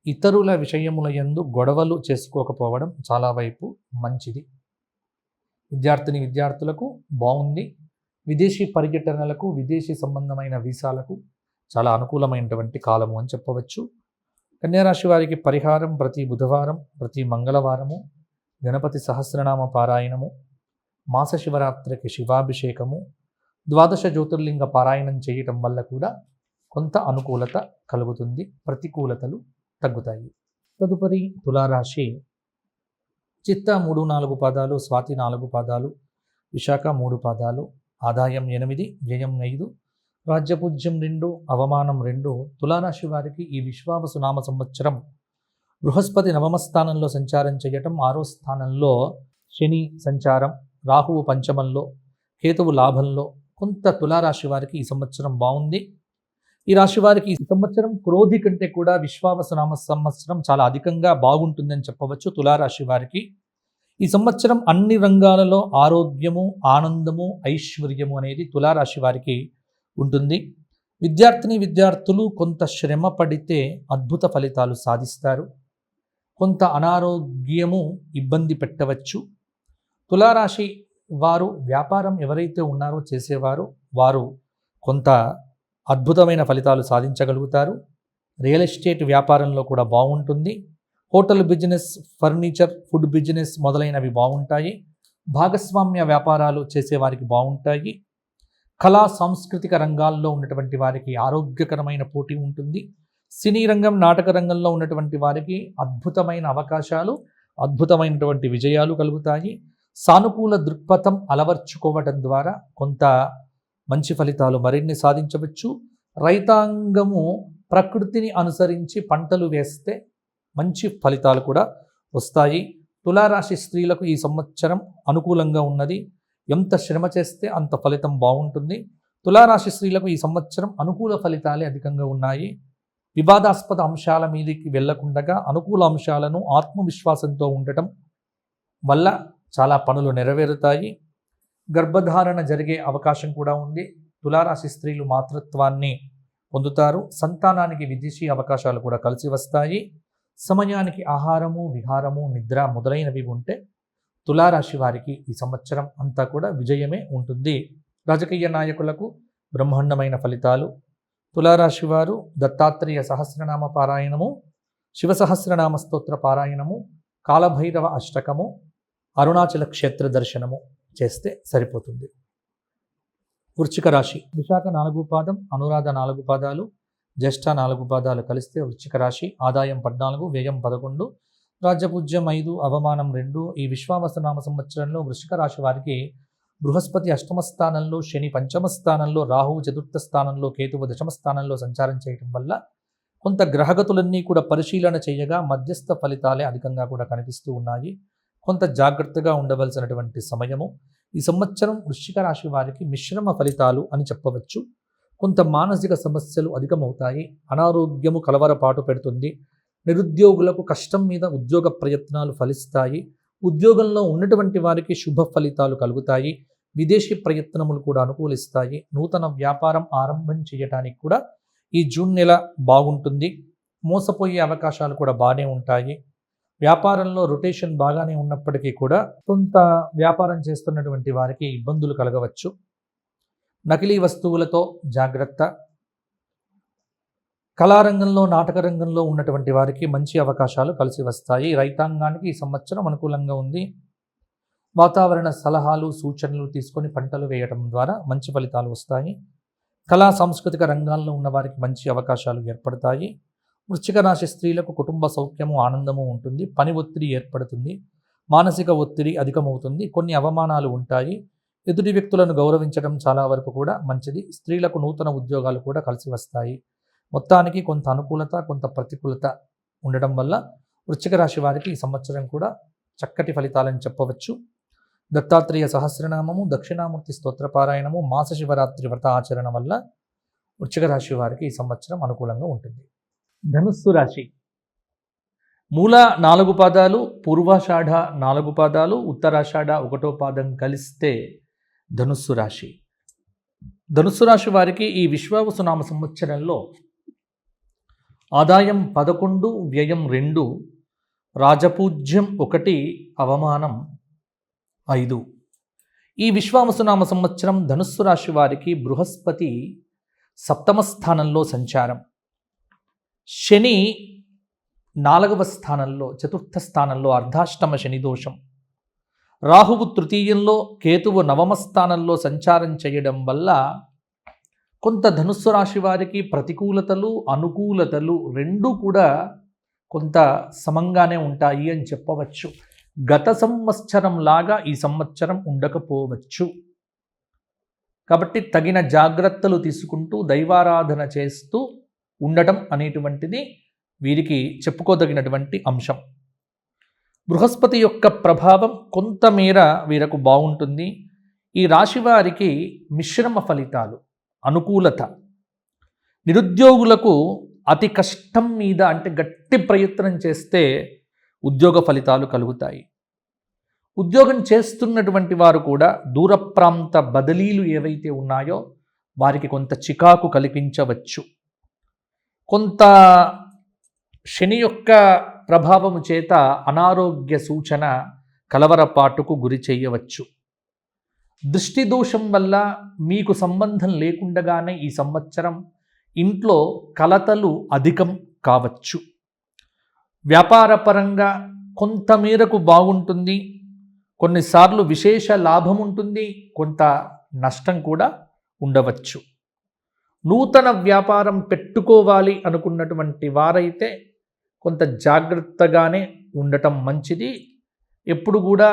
ఇతరుల విషయముల యందు గొడవలు చేసుకోకపోవడం చాలా వైపు మంచిది. విద్యార్థులకు బాగుంది. విదేశీ పర్యటనలకు, విదేశీ సంబంధమైన వీసాలకు చాలా అనుకూలమైనటువంటి కాలము అని చెప్పవచ్చు. కన్యారాశి వారికి పరిహారం ప్రతి బుధవారం, ప్రతి మంగళవారము గణపతి సహస్రనామ పారాయణము, మాస శివరాత్రికి శివాభిషేకము, ద్వాదశ జ్యోతిర్లింగ పారాయణం చేయటం వల్ల కూడా కొంత అనుకూలత కలుగుతుంది. ప్రతికూలతలు తగ్గుతాయి. తదుపరి తులారాశి. చిత్త 3-4 పాదాలు, స్వాతి 4 పాదాలు, విశాఖ 3 పాదాలు, ఆదాయం 8, వ్యయం 5, రాజ్యపూజ్యం 2, అవమానం 2. తులారాశి వారికి ఈ విశ్వావసు నామ సంవత్సరం బృహస్పతి నవమ స్థానంలో సంచారం చేయటం, 6వ స్థానంలో శని సంచారం, రాహువు పంచమంలో, కేతువు లాభంలో. కొంత తులారాశి వారికి ఈ సంవత్సరం బాగుంది. ఈ రాశి వారికి ఈ సంవత్సరం క్రోధి కంటే కూడా విశ్వావసు నామ సంవత్సరం చాలా అధికంగా బాగుంటుందని చెప్పవచ్చు. తులారాశి వారికి ఈ సంవత్సరం అన్ని రంగాలలో ఆరోగ్యము, ఆనందము, ఐశ్వర్యము అనేది తులారాశి వారికి ఉంటుంది. విద్యార్థులు కొంత శ్రమ పడితే అద్భుత ఫలితాలు సాధిస్తారు. కొంత అనారోగ్యము ఇబ్బంది పెట్టవచ్చు. తులారాశి వారు వ్యాపారం ఎవరైతే ఉన్నారో చేసేవారు వారు కొంత అద్భుతమైన ఫలితాలు సాధించగలుగుతారు. రియల్ ఎస్టేట్ వ్యాపారంలో కూడా బాగుంటుంది. Hotel business, furniture, food business మొదలైనవి బాగుంటాయి. భాగస్వామ్య వ్యాపారాలు చేసేవారికి బాగుంటాయి. కళా సాంస్కృతిక రంగాల్లో ఉన్నటువంటి వారికి ఆరోగ్యకరమైన పోటీ ఉంటుంది. సినీ రంగం, నాటక రంగంలో ఉన్నటువంటి వారికి అద్భుతమైన అవకాశాలు, అద్భుతమైనటువంటి విజయాలు కలుగుతాయి. సానుకూల దృక్పథం అలవర్చుకోవడం ద్వారా కొంత మంచి ఫలితాలు మరిన్ని సాధించవచ్చు. రైతాంగము ప్రకృతిని అనుసరించి పంటలు వేస్తే మంచి ఫలితాలు కూడా వస్తాయి. తులారాశి స్త్రీలకు ఈ సంవత్సరం అనుకూలంగా ఉన్నది. ఎంత శ్రమ చేస్తే అంత ఫలితం బాగుంటుంది. తులారాశి స్త్రీలకు ఈ సంవత్సరం అనుకూల ఫలితాలే అధికంగా ఉన్నాయి. వివాదాస్పద అంశాల మీదకి వెళ్లకుండా అనుకూల అంశాలను ఆత్మవిశ్వాసంతో ఉండటం వల్ల చాలా పనులు నెరవేరుతాయి. గర్భధారణ జరిగే అవకాశం కూడా ఉంది. తులారాశి స్త్రీలు మాతృత్వాన్ని పొందుతారు. సంతానానికి విదేశీ అవకాశాలు కూడా కలిసి వస్తాయి. సమయానికి ఆహారము, విహారము, నిద్ర మొదలైనవి ఉంటే తులారాశి వారికి ఈ సంవత్సరం అంతా కూడా విజయమే ఉంటుంది. రాజకీయ నాయకులకు బ్రహ్మాండమైన ఫలితాలు. తులారాశి వారు దత్తాత్రేయ సహస్రనామ పారాయణము, శివ సహస్రనామ స్తోత్ర పారాయణము, కాలభైరవ అష్టకము, అరుణాచల క్షేత్ర దర్శనము చేస్తే సరిపోతుంది. వృశ్చిక రాశి. విశాఖ 4 పాదం, అనురాధ 4 పాదాలు, జ్యేష్ఠ 4 పాదాలు కలిస్తే వృశ్చిక రాశి. ఆదాయం 14, వ్యయం 11, రాజ్యపూజ్యం 5, అవమానం 2. ఈ విశ్వావసునామ సంవత్సరంలో వృశ్చిక రాశి వారికి బృహస్పతి అష్టమ స్థానంలో, శని పంచమ స్థానంలో, రాహువు చతుర్థ స్థానంలో, కేతువు దశమ స్థానంలో సంచారం చేయటం వల్ల కొంత గ్రహగతులన్నీ కూడా పరిశీలన చేయగా మధ్యస్థ ఫలితాలే అధికంగా కూడా కనిపిస్తూ ఉన్నాయి. కొంత జాగ్రత్తగా ఉండవలసినటువంటి సమయము. ఈ సంవత్సరం వృశ్చిక రాశి వారికి మిశ్రమ ఫలితాలు అని చెప్పవచ్చు. కొంత మానసిక సమస్యలు అధికమవుతాయి. అనారోగ్యము కలవరపాటు పెడుతుంది. నిరుద్యోగులకు కష్టం మీద ఉద్యోగ ప్రయత్నాలు ఫలిస్తాయి. ఉద్యోగంలో ఉన్నటువంటి వారికి శుభ ఫలితాలు కలుగుతాయి. విదేశీ ప్రయత్నములు కూడా అనుకూలిస్తాయి. నూతన వ్యాపారం ఆరంభం చేయటానికి కూడా ఈ జూన్ నెల బాగుంటుంది. మోసపోయే అవకాశాలు కూడా బాగానే ఉంటాయి. వ్యాపారంలో రొటేషన్ బాగానే ఉన్నప్పటికీ కూడా కొంత వ్యాపారం చేస్తున్నటువంటి వారికి ఇబ్బందులు కలగవచ్చు. నకిలీ వస్తువులతో జాగ్రత్త. కళారంగంలో, నాటక రంగంలో ఉన్నటువంటి వారికి మంచి అవకాశాలు కలిసి వస్తాయి. రైతాంగానికి ఈ సంవత్సరం అనుకూలంగా ఉంది. వాతావరణ సలహాలు, సూచనలు తీసుకొని పంటలు వేయటం ద్వారా మంచి ఫలితాలు వస్తాయి. కళా సాంస్కృతిక రంగాల్లో ఉన్న వారికి మంచి అవకాశాలు ఏర్పడతాయి. వృశ్చిక రాశి స్త్రీలకు కుటుంబ సౌఖ్యము, ఆనందము ఉంటుంది. పని ఒత్తిడి ఏర్పడుతుంది. మానసిక ఒత్తిడి అధికమవుతుంది. కొన్ని అవమానాలు ఉంటాయి. ఎదుటి వ్యక్తులను గౌరవించడం చాలా వరకు కూడా మంచిది. స్త్రీలకు నూతన ఉద్యోగాలు కూడా కలిసి వస్తాయి. మొత్తానికి కొంత అనుకూలత, కొంత ప్రతికూలత ఉండడం వల్ల వృశ్చిక రాశి వారికి ఈ సంవత్సరం కూడా చక్కటి ఫలితాలని చెప్పవచ్చు. దత్తాత్రేయ సహస్రనామము, దక్షిణామూర్తి స్తోత్రపారాయణము, మాస శివరాత్రి వ్రత ఆచరణ వల్ల వృశ్చిక రాశి వారికి ఈ సంవత్సరం అనుకూలంగా ఉంటుంది. ధనుస్సు రాశి. మూల 4 పాదాలు, పూర్వాషాఢ 4 పాదాలు, ఉత్తరాషాఢ 1వ పాదం కలిస్తే ధనుస్సు రాశి. ధనుస్సు రాశి వారికి ఈ విశ్వావసునామ సంవత్సరంలో ఆదాయం 11, వ్యయం 2, రాజపూజ్యం 1, అవమానం 5. ఈ విశ్వావసునామ సంవత్సరం ధనుస్సు రాశి వారికి బృహస్పతి సప్తమ స్థానంలో సంచారం, శని 4వ స్థానంలో, చతుర్థ స్థానంలో అర్ధాష్టమ శని దోషం, రాహువు తృతీయంలో, కేతువు 9వ స్థానంలో సంచారం చేయడం వల్ల కొంత ధనుస్సు రాశి వారికి ప్రతికూలతలు, అనుకూలతలు రెండూ కూడా కొంత సమంగానే ఉంటాయి అని చెప్పవచ్చు. గత సంవత్సరం లాగా ఈ సంవత్సరం ఉండకపోవచ్చు. కాబట్టి తగిన జాగ్రత్తలు తీసుకుంటూ దైవారాధన చేస్తూ ఉండటం అనేటువంటిది వీరికి చెప్పుకోదగినటువంటి అంశం. బృహస్పతి యొక్క ప్రభావం కొంతమేర వీరకు బాగుంటుంది. ఈ రాశి వారికి మిశ్రమ ఫలితాలు, అనుకూలత. నిరుద్యోగులకు అతి కష్టం మీద, అంటే గట్టి ప్రయత్నం చేస్తే ఉద్యోగ ఫలితాలు కలుగుతాయి. ఉద్యోగం చేస్తున్నటువంటి వారు కూడా దూర ప్రాంత బదిలీలు ఏవైతే ఉన్నాయో వారికి కొంత చికాకు కల్పించవచ్చు. కొంత శని యొక్క ప్రభావము చేత అనారోగ్య సూచన, కలవరపాటుకు గురి చేయవచ్చు. దృష్టి దోషం వల్ల మీకు సంబంధం లేకుండగానే ఈ సంవత్సరం ఇంట్లో కలతలు అధికం కావచ్చు. వ్యాపారపరంగా కొంతమేరకు బాగుంటుంది. కొన్నిసార్లు విశేష లాభం ఉంటుంది, కొంత నష్టం కూడా ఉండవచ్చు. నూతన వ్యాపారం పెట్టుకోవాలి అనుకున్నటువంటి వారైతే కొంత జాగ్రత్తగానే ఉండటం మంచిది. ఎప్పుడు కూడా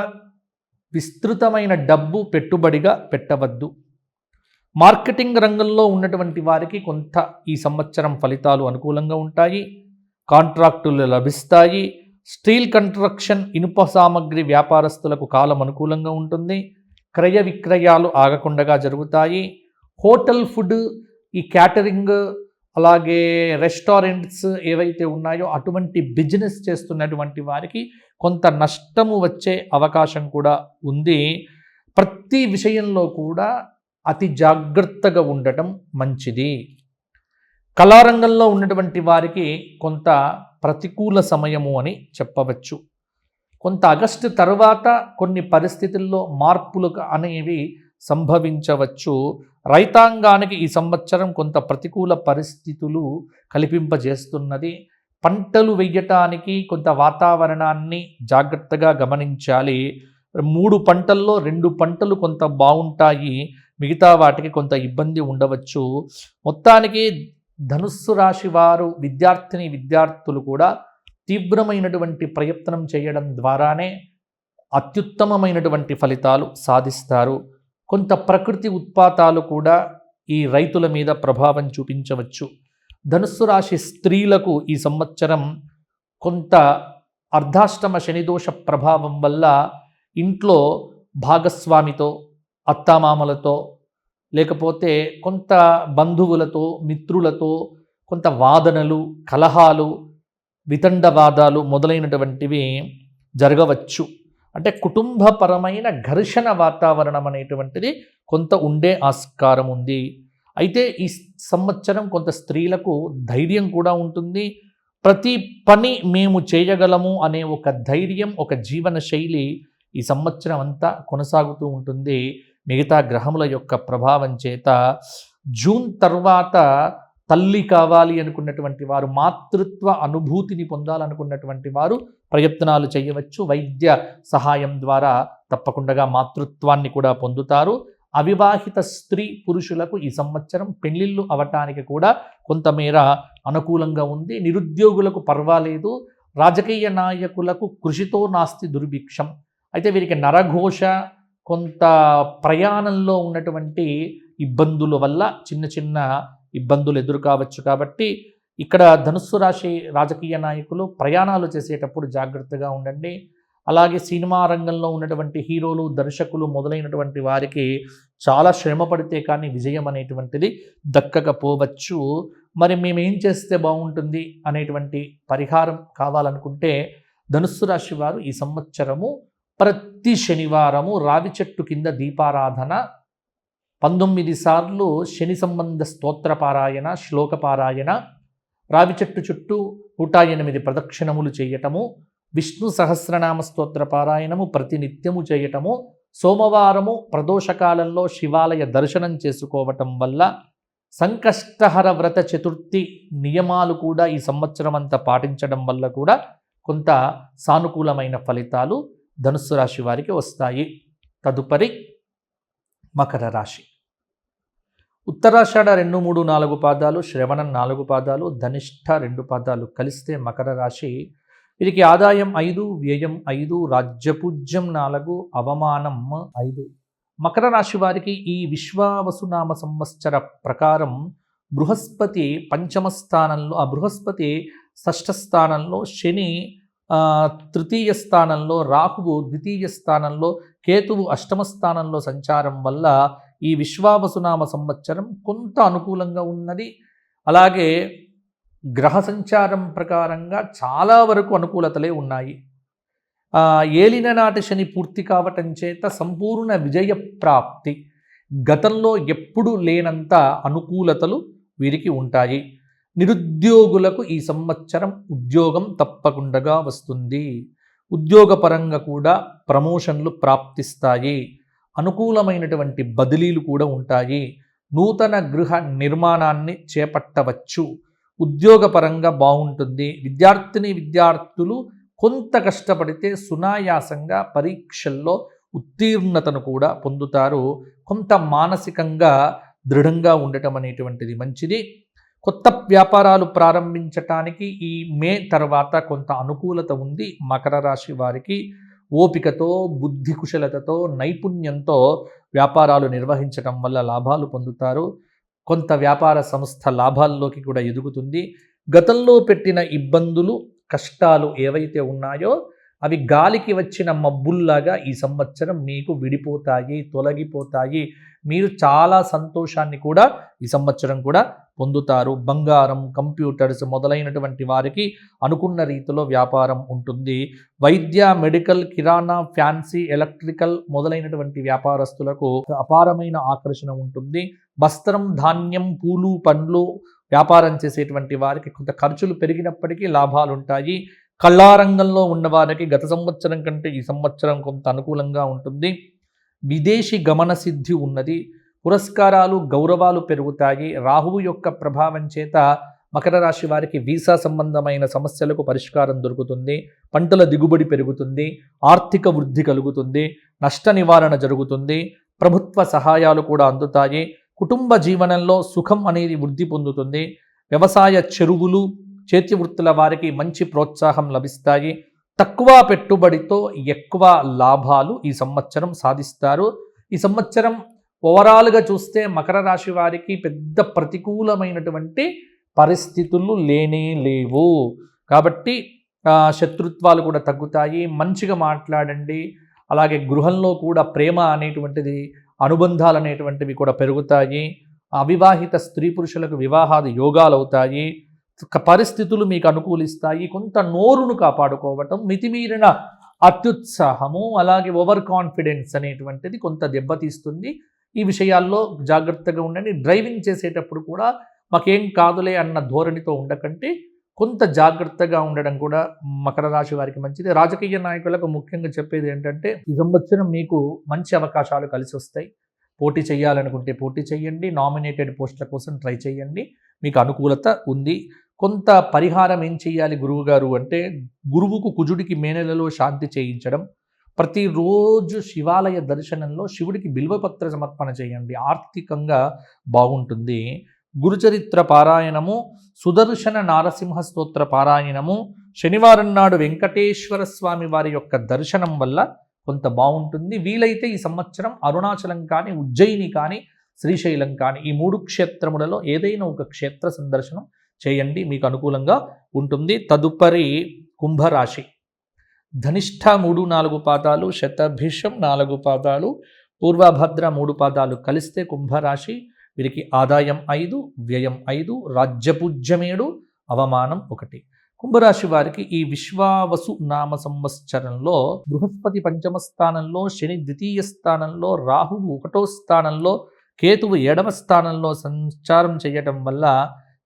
విస్తృతమైన డబ్బు పెట్టుబడిగా పెట్టవద్దు. మార్కెటింగ్ రంగంలో ఉన్నటువంటి వారికి కొంత ఈ సంవత్సరం ఫలితాలు అనుకూలంగా ఉంటాయి. కాంట్రాక్టులు లభిస్తాయి. స్టీల్ కన్స్ట్రక్షన్, ఇనుప సామగ్రి వ్యాపారస్తులకు కాలం అనుకూలంగా ఉంటుంది. క్రయ విక్రయాలు ఆగకుండా జరుగుతాయి. హోటల్ ఫుడ్, ఈ క్యాటరింగ్, అలాగే రెస్టారెంట్స్ ఏవైతే ఉన్నాయో అటువంటి బిజినెస్ చేస్తున్నటువంటి వారికి కొంత నష్టము వచ్చే అవకాశం కూడా ఉంది. ప్రతి విషయంలో కూడా అతి జాగ్రత్తగా ఉండటం మంచిది. కళారంగంలో ఉన్నటువంటి వారికి కొంత ప్రతికూల సమయము అని చెప్పవచ్చు. కొంత ఆగస్టు తర్వాత కొన్ని పరిస్థితుల్లో మార్పులు అనేవి సంభవించవచ్చు. రైతాంగానికి ఈ సంవత్సరం కొంత ప్రతికూల పరిస్థితులు కల్పింపజేస్తున్నది. పంటలు వేయటానికి కొంత వాతావరణాన్ని జాగ్రత్తగా గమనించాలి. 3 పంటల్లో 2 పంటలు కొంత బాగుంటాయి, మిగతా వాటికి కొంత ఇబ్బంది ఉండవచ్చు. మొత్తానికి ధనుస్సు రాశి వారు విద్యార్థులు కూడా తీవ్రమైనటువంటి ప్రయత్నం చేయడం ద్వారానే అత్యుత్తమమైనటువంటి ఫలితాలు సాధిస్తారు. కొంత ప్రకృతి ఉత్పాతాలు కూడా ఈ రైతుల మీద ప్రభావం చూపించవచ్చు. ధనుస్సు రాశి స్త్రీలకు ఈ సంవత్సరం కొంత అర్ధాష్టమ శనిదోష ప్రభావం వల్ల ఇంట్లో భాగస్వామితో, అత్తామామలతో, లేకపోతే కొంత బంధువులతో, మిత్రులతో కొంత వాదనలు, కలహాలు, వితండవాదాలు మొదలైనటువంటివి జరగవచ్చు. అంటే కుటుంబపరమైన ఘర్షణ వాతావరణం అనేటువంటిది కొంత ఉండే ఆస్కారం ఉంది. అయితే ఈ సంవత్సరం కొంత స్త్రీలకు ధైర్యం కూడా ఉంటుంది. ప్రతి పని మేము చేయగలము అనే ఒక ధైర్యం, ఒక జీవన శైలి ఈ సంవత్సరం అంతా కొనసాగుతూ ఉంటుంది. మిగతా గ్రహముల యొక్క ప్రభావం చేత జూన్ తర్వాత తల్లి కావాలి అనుకున్నటువంటి వారు, మాతృత్వ అనుభూతిని పొందాలనుకున్నటువంటి వారు ప్రయత్నాలు చేయవచ్చు. వైద్య సహాయం ద్వారా తప్పకుండా మాతృత్వాన్ని కూడా పొందుతారు. అవివాహిత స్త్రీ పురుషులకు ఈ సంవత్సరం పెళ్లిళ్ళు అవటానికి కూడా కొంతమేర అనుకూలంగా ఉంది. నిరుద్యోగులకు పర్వాలేదు. రాజకీయ నాయకులకు కృషితో నాస్తి దుర్భిక్షం. అయితే వీరికి నరఘోష, కొంత ప్రయాణంలో ఉన్నటువంటి ఇబ్బందుల వల్ల చిన్న చిన్న ఇబ్బందులు ఎదురు కావచ్చు. కాబట్టి ఇక్కడ ధనుస్సు రాశి రాజకీయ నాయకులు ప్రయాణాలు చేసేటప్పుడు జాగ్రత్తగా ఉండండి. అలాగే సినిమా రంగంలో ఉన్నటువంటి హీరోలు, దర్శకులు మొదలైనటువంటి వారికి చాలా శ్రమ పడితే కానీ విజయం అనేటువంటిది దక్కకపోవచ్చు. మరి మేమేం చేస్తే బాగుంటుంది అనేటువంటి పరిహారం కావాలనుకుంటే ధనుస్సు రాశి వారు ఈ సంవత్సరము ప్రతి శనివారము రావి చెట్టు కింద దీపారాధన, 19 సార్లు శని సంబంధ స్తోత్ర పారాయణ, శ్లోక పారాయణ, రావి చెట్టు చుట్టూ 108 ప్రదక్షిణములు చేయటము, విష్ణు సహస్రనామ స్తోత్ర పారాయణము ప్రతినిత్యము చేయటము, సోమవారము ప్రదోషకాలంలో శివాలయ దర్శనం చేసుకోవటం వల్ల, సంకష్టహర వ్రత చతుర్థి నియమాలు కూడా ఈ సంవత్సరం అంతా పాటించడం వల్ల కూడా కొంత సానుకూలమైన ఫలితాలు ధనుస్సు రాశి వారికి వస్తాయి. తదుపరి మకర రాశి. ఉత్తరాషాఢ 2, 3, 4 పాదాలు, శ్రవణం 4 పాదాలు, ధనిష్ఠ 2 పాదాలు కలిస్తే మకర రాశి. వీరికి ఆదాయం 5, వ్యయం 5, రాజ్యపూజ్యం 4, అవమానం 5. మకర రాశి వారికి ఈ విశ్వావసునామ సంవత్సర ప్రకారం బృహస్పతి పంచమ స్థానంలో, ఆ బృహస్పతి షష్ఠ స్థానంలో, శని తృతీయ స్థానంలో, రాహువు ద్వితీయ స్థానంలో, కేతువు అష్టమ స్థానంలో సంచారం వల్ల ఈ విశ్వావసునామ సంవత్సరం కొంత అనుకూలంగా ఉన్నది. అలాగే గ్రహ సంచారం ప్రకారంగా చాలా వరకు అనుకూలతలే ఉన్నాయి. ఏలిన నాటి శని పూర్తి కావటం చేత సంపూర్ణ విజయ ప్రాప్తి, గతంలో ఎప్పుడు లేనంత అనుకూలతలు వీరికి ఉంటాయి. నిరుద్యోగులకు ఈ సంవత్సరం ఉద్యోగం తప్పకుండా వస్తుంది. ఉద్యోగపరంగా కూడా ప్రమోషన్లు ప్రాప్తిస్తాయి. అనుకూలమైనటువంటి బదిలీలు కూడా ఉంటాయి. నూతన గృహ నిర్మాణాన్ని చేపట్టవచ్చు. ఉద్యోగపరంగా బాగుంటుంది. విద్యార్థులు కొంత కష్టపడితే సునాయాసంగా పరీక్షల్లో ఉత్తీర్ణతను కూడా పొందుతారు. కొంత మానసికంగా దృఢంగా ఉండటం అనేటువంటిది మంచిది. కొత్త వ్యాపారాలు ప్రారంభించటానికి ఈ మే తర్వాత కొంత అనుకూలత ఉంది. మకర రాశి వారికి ఓపికతో, బుద్ధి కుశలతతో, నైపుణ్యంతో వ్యాపారాలు నిర్వహించడం వల్ల లాభాలు పొందుతారు. కొంత వ్యాపార సంస్థ లాభాల్లోకి కూడా ఎదుగుతుంది. గతంలో పెట్టిన ఇబ్బందులు, కష్టాలు ఏవైతే ఉన్నాయో అవి గాలికి వచ్చిన మబ్బుల్లాగా ఈ సంవత్సరం మీకు విడిపోతాయి, తొలగిపోతాయి. మీరు చాలా సంతోషాన్ని కూడా ఈ సంవత్సరం కూడా పొందుతారు. బంగారం, కంప్యూటర్స్ మొదలైనటువంటి వారికి అనుకున్న రీతిలో వ్యాపారం ఉంటుంది. వైద్య, మెడికల్, కిరాణా, ఫ్యాన్సీ, ఎలక్ట్రికల్ మొదలైనటువంటి వ్యాపారస్తులకు అపారమైన ఆకర్షణ ఉంటుంది. వస్త్రం, ధాన్యం, పూలు, పండ్లు వ్యాపారం చేసేటువంటి వారికి కొంత ఖర్చులు పెరిగినప్పటికీ లాభాలు ఉంటాయి. కళారంగంలో ఉన్నవారికి గత సంవత్సరం కంటే ఈ సంవత్సరం కొంత అనుకూలంగా ఉంటుంది. విదేశీ గమన సిద్ధి ఉన్నది. పురస్కారాలు, గౌరవాలు పెరుగుతాయి. రాహువు యొక్క ప్రభావం చేత మకర రాశి వారికి వీసా సంబంధమైన సమస్యలకు పరిష్కారం దొరుకుతుంది. పంటల దిగుబడి పెరుగుతుంది. ఆర్థిక వృద్ధి కలుగుతుంది. నష్ట నివారణ జరుగుతుంది. ప్రభుత్వ సహాయాలు కూడా అందుతాయి. కుటుంబ జీవనంలో సుఖం అనేది వృద్ధి పొందుతుంది. వ్యవసాయ చెరువులు, చేతి వృత్తుల వారికి మంచి ప్రోత్సాహం లభిస్తాయి. తక్కువ పెట్టుబడితో ఎక్కువ లాభాలు ఈ సంవత్సరం సాధిస్తారు. ఈ సంవత్సరం ఓవరాల్గా చూస్తే మకర రాశి వారికి పెద్ద ప్రతికూలమైనటువంటి పరిస్థితులు లేనే లేవు. కాబట్టి శత్రుత్వాలు కూడా తగ్గుతాయి. మంచిగా మాట్లాడండి. అలాగే గృహంలో కూడా ప్రేమ అనేటువంటిది, అనుబంధాలు అనేటువంటివి కూడా పెరుగుతాయి. అవివాహిత స్త్రీ పురుషులకు వివాహాది యోగాలు అవుతాయి. పరిస్థితులు మీకు అనుకూలిస్తాయి. కొంత నోరును కాపాడుకోవటం, మితిమీరిన అత్యుత్సాహము, అలాగే ఓవర్ కాన్ఫిడెన్స్ అనేటువంటిది కొంత దెబ్బతీస్తుంది. ఈ విషయాల్లో జాగ్రత్తగా ఉండండి. డ్రైవింగ్ చేసేటప్పుడు కూడా మాకేం కాదులే అన్న ధోరణితో ఉండకంటే కొంత జాగ్రత్తగా ఉండడం కూడా మకర రాశి వారికి మంచిది. రాజకీయ నాయకులకు ముఖ్యంగా చెప్పేది ఏంటంటే, ఈ సంవత్సరం మీకు మంచి అవకాశాలు కలిసి వస్తాయి. పోటీ చేయాలనుకుంటే పోటీ చేయండి. నామినేటెడ్ పోస్టుల కోసం ట్రై చేయండి. మీకు అనుకూలత ఉంది. కొంత పరిహారం ఏం చేయాలి గురువు గారు అంటే, గురువుకు కుజుడికి మే నెలలో శాంతి చేయించడం, ప్రతిరోజు శివాలయ దర్శనంలో శివుడికి బిల్వపత్ర సమర్పణ చేయండి. ఆర్థికంగా బాగుంటుంది. గురుచరిత్ర పారాయణము, సుదర్శన నారసింహ స్తోత్ర పారాయణము, శనివారం నాడు వెంకటేశ్వర స్వామి వారి యొక్క దర్శనం వల్ల కొంత బాగుంటుంది. వీలైతే ఈ సంవత్సరం అరుణాచలం కానీ, ఉజ్జయిని కానీ, శ్రీశైలం కానీ, ఈ 3 క్షేత్రములలో ఏదైనా ఒక క్షేత్ర సందర్శనం చేయండి. మీకు అనుకూలంగా ఉంటుంది. తదుపరి కుంభరాశి. ధనిష్ఠ 3-4 పాదాలు, శతభిషం 4 పాదాలు, పూర్వభద్ర 3 పాదాలు కలిస్తే కుంభరాశి. వీరికి ఆదాయం 5, వ్యయం 5, రాజ్యపూజ్యం 7, అవమానం 1. కుంభరాశి వారికి ఈ విశ్వావసు నామ సంవత్సరంలో బృహస్పతి 5వ స్థానంలో, శని 2వ స్థానంలో, రాహువు 1వ స్థానంలో, కేతువు 7వ స్థానంలో సంచారం చేయటం వల్ల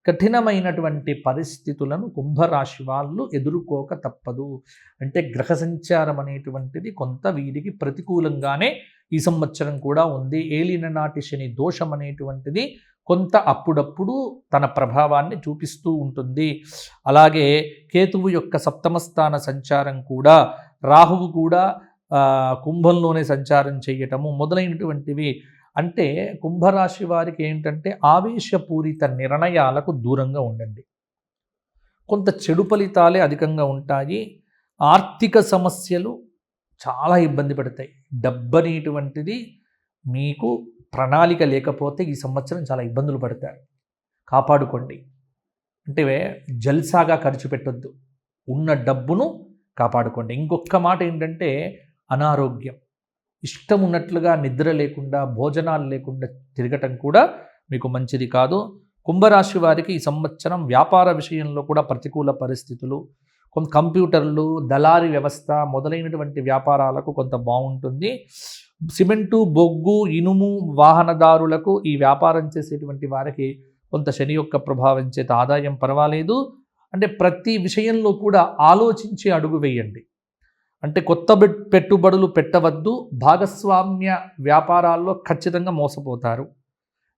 కఠినమైనటువంటి పరిస్థితులను కుంభరాశి వాళ్ళు ఎదుర్కోక తప్పదు. అంటే గ్రహ సంచారం అనేటువంటిది కొంత వీరికి ప్రతికూలంగానే ఈ సంవత్సరం కూడా ఉంది. ఏలిన నాటి శని దోషం అనేటువంటిది కొంత అప్పుడప్పుడు తన ప్రభావాన్ని చూపిస్తూ ఉంటుంది. అలాగే కేతువు యొక్క 7వ స్థాన సంచారం కూడా, రాహువు కూడా కుంభంలోనే సంచారం చేయటము మొదలైనటువంటివి. అంటే కుంభరాశి వారికి ఏంటంటే ఆవేశపూరిత నిర్ణయాలకు దూరంగా ఉండండి. కొంత చెడు ఫలితాలే అధికంగా ఉంటాయి. ఆర్థిక సమస్యలు చాలా ఇబ్బంది పడతాయి. డబ్బు అనేటువంటిది మీకు ప్రణాళిక లేకపోతే ఈ సంవత్సరం చాలా ఇబ్బందులు పడతారు. కాపాడుకోండి. అంటే జల్సాగా ఖర్చు పెట్టొద్దు. ఉన్న డబ్బును కాపాడుకోండి. ఇంకొక మాట ఏంటంటే అనారోగ్యం. ఇష్టం ఉన్నట్లుగా నిద్ర లేకుండా, భోజనాలు లేకుండా తిరగటం కూడా మీకు మంచిది కాదు. కుంభరాశి వారికి ఈ సంవత్సరం వ్యాపార విషయంలో కూడా ప్రతికూల పరిస్థితులు, కొంత కంప్యూటర్లు, దళారీ వ్యవస్థ మొదలైనటువంటి వ్యాపారాలకు కొంత బాగుంటుంది. సిమెంటు, బొగ్గు, ఇనుము వాహనదారులకు, ఈ వ్యాపారం చేసేటువంటి వారికి కొంత శని యొక్క ప్రభావం చేత ఆదాయం పర్వాలేదు. అంటే ప్రతి విషయంలో కూడా ఆలోచించి అడుగు వేయండి. అంటే కొత్త పెట్టుబడులు పెట్టవద్దు. భాగస్వామ్య వ్యాపారాల్లో ఖచ్చితంగా మోసపోతారు.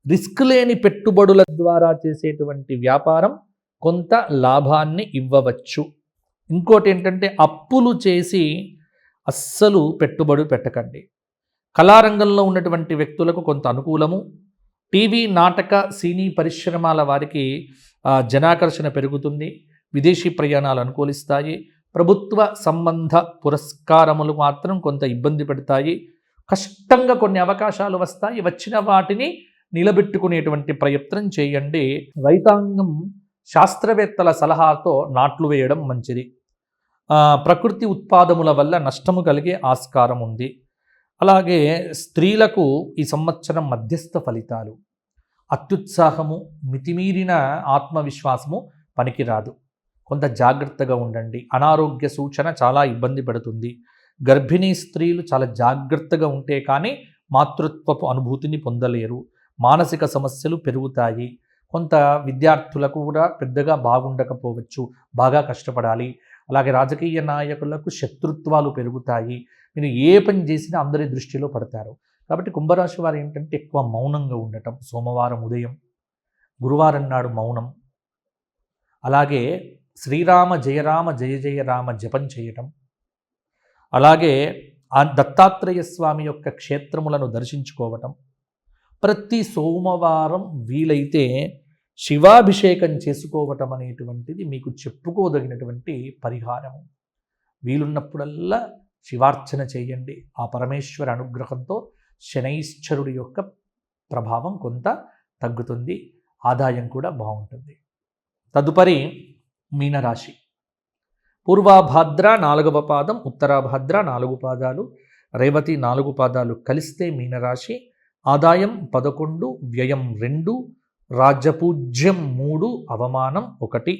రిస్క్ లేని పెట్టుబడుల ద్వారా చేసేటువంటి వ్యాపారం కొంత లాభాన్ని ఇవ్వవచ్చు. ఇంకోటి ఏంటంటే అప్పులు చేసి అస్సలు పెట్టుబడి పెట్టకండి. కళారంగంలో ఉన్నటువంటి వ్యక్తులకు కొంత అనుకూలము. టీవీ, నాటక, సినీ పరిశ్రమల వారికి జనాకర్షణ పెరుగుతుంది. విదేశీ ప్రయాణాలు అనుకూలిస్తాయి. ప్రభుత్వ సంబంధ పురస్కారములు మాత్రం కొంత ఇబ్బంది పెడతాయి. కష్టంగా కొన్ని అవకాశాలు వస్తాయి. వచ్చిన వాటిని నిలబెట్టుకునేటువంటి ప్రయత్నం చేయండి. రైతాంగం శాస్త్రవేత్తల సలహాతో నాట్లు వేయడం మంచిది. ప్రకృతి ఉత్పాదముల వల్ల నష్టము కలిగే ఆస్కారం ఉంది. అలాగే స్త్రీలకు ఈ సంవత్సరం మధ్యస్థ ఫలితాలు. అత్యుత్సాహము, మితిమీరిన ఆత్మవిశ్వాసము పనికిరాదు. కొంత జాగ్రత్తగా ఉండండి. అనారోగ్య సూచన చాలా ఇబ్బంది పెడుతుంది. గర్భిణీ స్త్రీలు చాలా జాగ్రత్తగా ఉంటే కానీ మాతృత్వపు అనుభూతిని పొందలేరు. మానసిక సమస్యలు పెరుగుతాయి. కొంత విద్యార్థులకు కూడా పెద్దగా బాగుండకపోవచ్చు. బాగా కష్టపడాలి. అలాగే రాజకీయ నాయకులకు శత్రుత్వాలు పెరుగుతాయి. మీరు ఏ పని చేసినా అందరి దృష్టిలో పడతారు. కాబట్టి కుంభరాశి వారు ఏంటంటే ఎక్కువ మౌనంగా ఉండటం. సోమవారం ఉదయం, గురువారం నాడు మౌనం, అలాగే శ్రీరామ జయరామ జయ జయ రామ జపం చేయటం, అలాగే ఆ దత్తాత్రేయ స్వామి యొక్క క్షేత్రములను దర్శించుకోవటం, ప్రతి సోమవారం వీలైతే శివాభిషేకం చేసుకోవటం అనేటువంటిది మీకు చెప్పుకోదగినటువంటి పరిహారము. వీలున్నప్పుడల్లా శివార్చన చేయండి. ఆ పరమేశ్వర అనుగ్రహంతో శనైశ్చరుడి యొక్క ప్రభావం కొంత తగ్గుతుంది, ఆదాయం కూడా బాగుంటుంది. తదుపరి మీనరాశి. పూర్వాభాద్ర 4వ పాదం, ఉత్తరాభాద్ర 4 పాదాలు, రేవతి 4 పాదాలు కలిస్తే మీనరాశి. ఆదాయం 11, వ్యయం 2, రాజ్యపూజ్యం 3, అవమానం 1.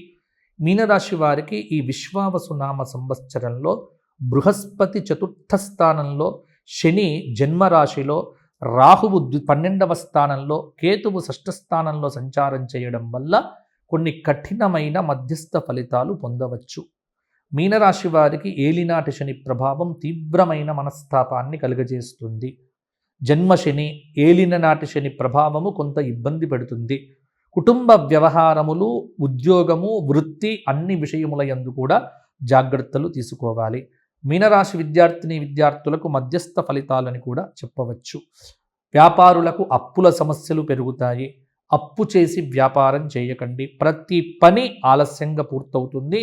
మీనరాశి వారికి ఈ విశ్వావసునామ సంవత్సరంలో బృహస్పతి 4వ స్థానంలో, శని జన్మరాశిలో, రాహువు 12వ స్థానంలో, కేతువు 6వ స్థానంలో సంచారం చేయడం వల్ల కొన్ని కఠినమైన మధ్యస్థ ఫలితాలు పొందవచ్చు. మీనరాశి వారికి ఏలినాటి శని ప్రభావం తీవ్రమైన మనస్తాపాన్ని కలుగజేస్తుంది. జన్మశని, ఏలిననాటి శని ప్రభావము కొంత ఇబ్బంది పెడుతుంది. కుటుంబ వ్యవహారములు, ఉద్యోగము, వృత్తి అన్ని విషయముల యందు కూడా జాగ్రత్తలు తీసుకోవాలి. మీనరాశి విద్యార్థులకు మధ్యస్థ ఫలితాలని కూడా చెప్పవచ్చు. వ్యాపారులకు అప్పుల సమస్యలు పెరుగుతాయి. అప్పు చేసి వ్యాపారం చేయకండి. ప్రతి పని ఆలస్యంగా పూర్తవుతుంది.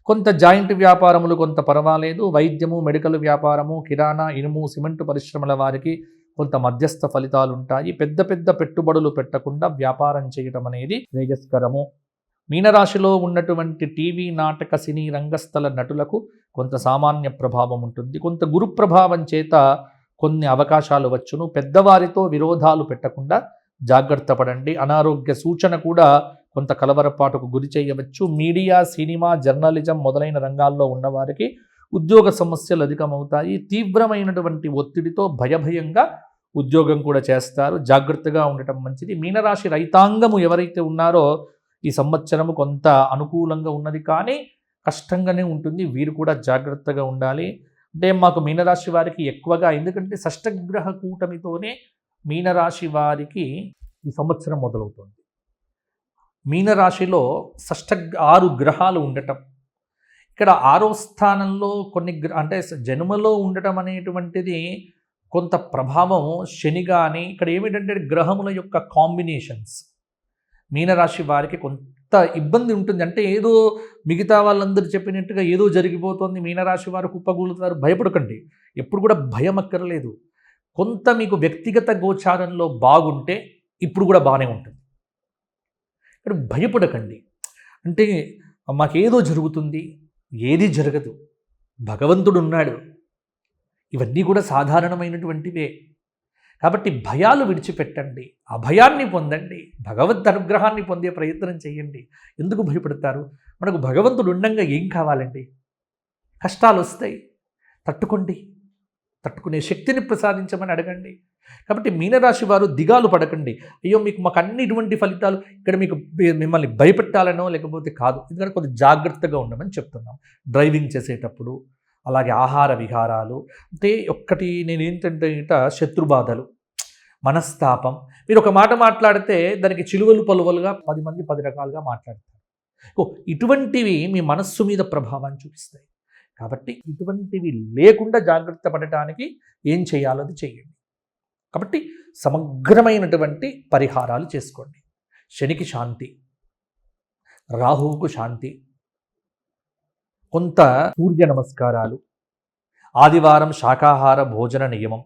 కొంత జాయింట్ వ్యాపారములు కొంత పర్వాలేదు. వైద్యము, మెడికల్ వ్యాపారము, కిరాణా, ఇనుము, సిమెంటు పరిశ్రమల వారికి కొంత మధ్యస్థ ఫలితాలు ఉంటాయి. పెద్ద పెద్ద పెట్టుబడులు పెట్టకుండా వ్యాపారం చేయటం అనేది శ్రేయస్కరము. మీనరాశిలో ఉన్నటువంటి టీవీ, నాటక, సినీ రంగస్థల నటులకు కొంత సామాన్య ప్రభావం ఉంటుంది. కొంత గురు ప్రభావం చేత కొన్ని అవకాశాలు వచ్చును. పెద్దవారితో విరోధాలు పెట్టకుండా జాగ్రత్త పడండి. అనారోగ్య సూచన కూడా కొంత కలవరపాటుకు గురి చేయవచ్చు. మీడియా, సినిమా, జర్నలిజం మొదలైన రంగాల్లో ఉన్నవారికి ఉద్యోగ సమస్యలు అధికమవుతాయి. తీవ్రమైనటువంటి ఒత్తిడితో భయభయంగా ఉద్యోగం కూడా చేస్తారు. జాగ్రత్తగా ఉండటం మంచిది. మీనరాశి రైతాంగము ఎవరైతే ఉన్నారో ఈ సంవత్సరము కొంత అనుకూలంగా ఉన్నది, కానీ కష్టంగానే ఉంటుంది. వీరు కూడా జాగ్రత్తగా ఉండాలి. అంటే మాకు మీనరాశి వారికి ఎక్కువగా, ఎందుకంటే షష్టగ్రహ కూటమితోనే మీనరాశి వారికి ఈ సంవత్సరం మొదలవుతుంది. మీనరాశిలో 6 గ్రహాలు ఉండటం, ఇక్కడ 6వ స్థానంలో కొన్ని అంటే జన్మలో ఉండటం అనేటువంటిది కొంత ప్రభావం శని కానీ, ఇక్కడ ఏమిటంటే గ్రహముల యొక్క కాంబినేషన్స్ మీనరాశి వారికి కొంత ఇబ్బంది ఉంటుంది. అంటే ఏదో మిగతా వాళ్ళందరూ చెప్పినట్టుగా ఏదో జరిగిపోతుంది, మీనరాశి వారు కుప్పగూలుతారు, భయపడకండి. ఎప్పుడు కూడా భయం అక్కర్లేదు. కొంత మీకు వ్యక్తిగత గోచారంలో బాగుంటే ఇప్పుడు కూడా బాగానే ఉంటుంది. ఇక్కడ భయపడకండి. అంటే మాకేదో జరుగుతుంది, ఏది జరగదు, భగవంతుడు ఉన్నాడు, ఇవన్నీ కూడా సాధారణమైనటువంటివే. కాబట్టి భయాలు విడిచిపెట్టండి, అభయాన్ని పొందండి, భగవద్ అనుగ్రహాన్ని పొందే ప్రయత్నం చేయండి. ఎందుకు భయపడతారు? మనకు భగవంతుడు ఉండంగా ఏం కావాలండి? కష్టాలు వస్తాయి, తట్టుకునే శక్తిని ప్రసాదించమని అడగండి. కాబట్టి మీనరాశి వారు దిగాలు పడకండి. అయ్యో మాకు అన్ని ఇటువంటి ఫలితాలు, ఇక్కడ మిమ్మల్ని భయపెట్టాలనో లేకపోతే కాదు. ఎందుకంటే కొంచెం జాగ్రత్తగా ఉండమని చెప్తున్నాం. డ్రైవింగ్ చేసేటప్పుడు, అలాగే ఆహార విహారాలు, అంటే ఒక్కటి నేను ఏంటంటే శత్రుబాధలు, మనస్తాపం. మీరు ఒక మాట మాట్లాడితే దానికి చిలువలు పలువలుగా 10 మంది 10 రకాలుగా మాట్లాడతారు. ఇటువంటివి మీ మనస్సు మీద ప్రభావాన్ని చూపిస్తాయి. కాబట్టి ఇటువంటివి లేకుండా జాగ్రత్త పడటానికి ఏం చేయాలో అది చేయండి. కాబట్టి సమగ్రమైనటువంటి పరిహారాలు చేసుకోండి. శనికి శాంతి, రాహువుకు శాంతి, కొంత సూర్య నమస్కారాలు, ఆదివారం శాకాహార భోజన నియమం,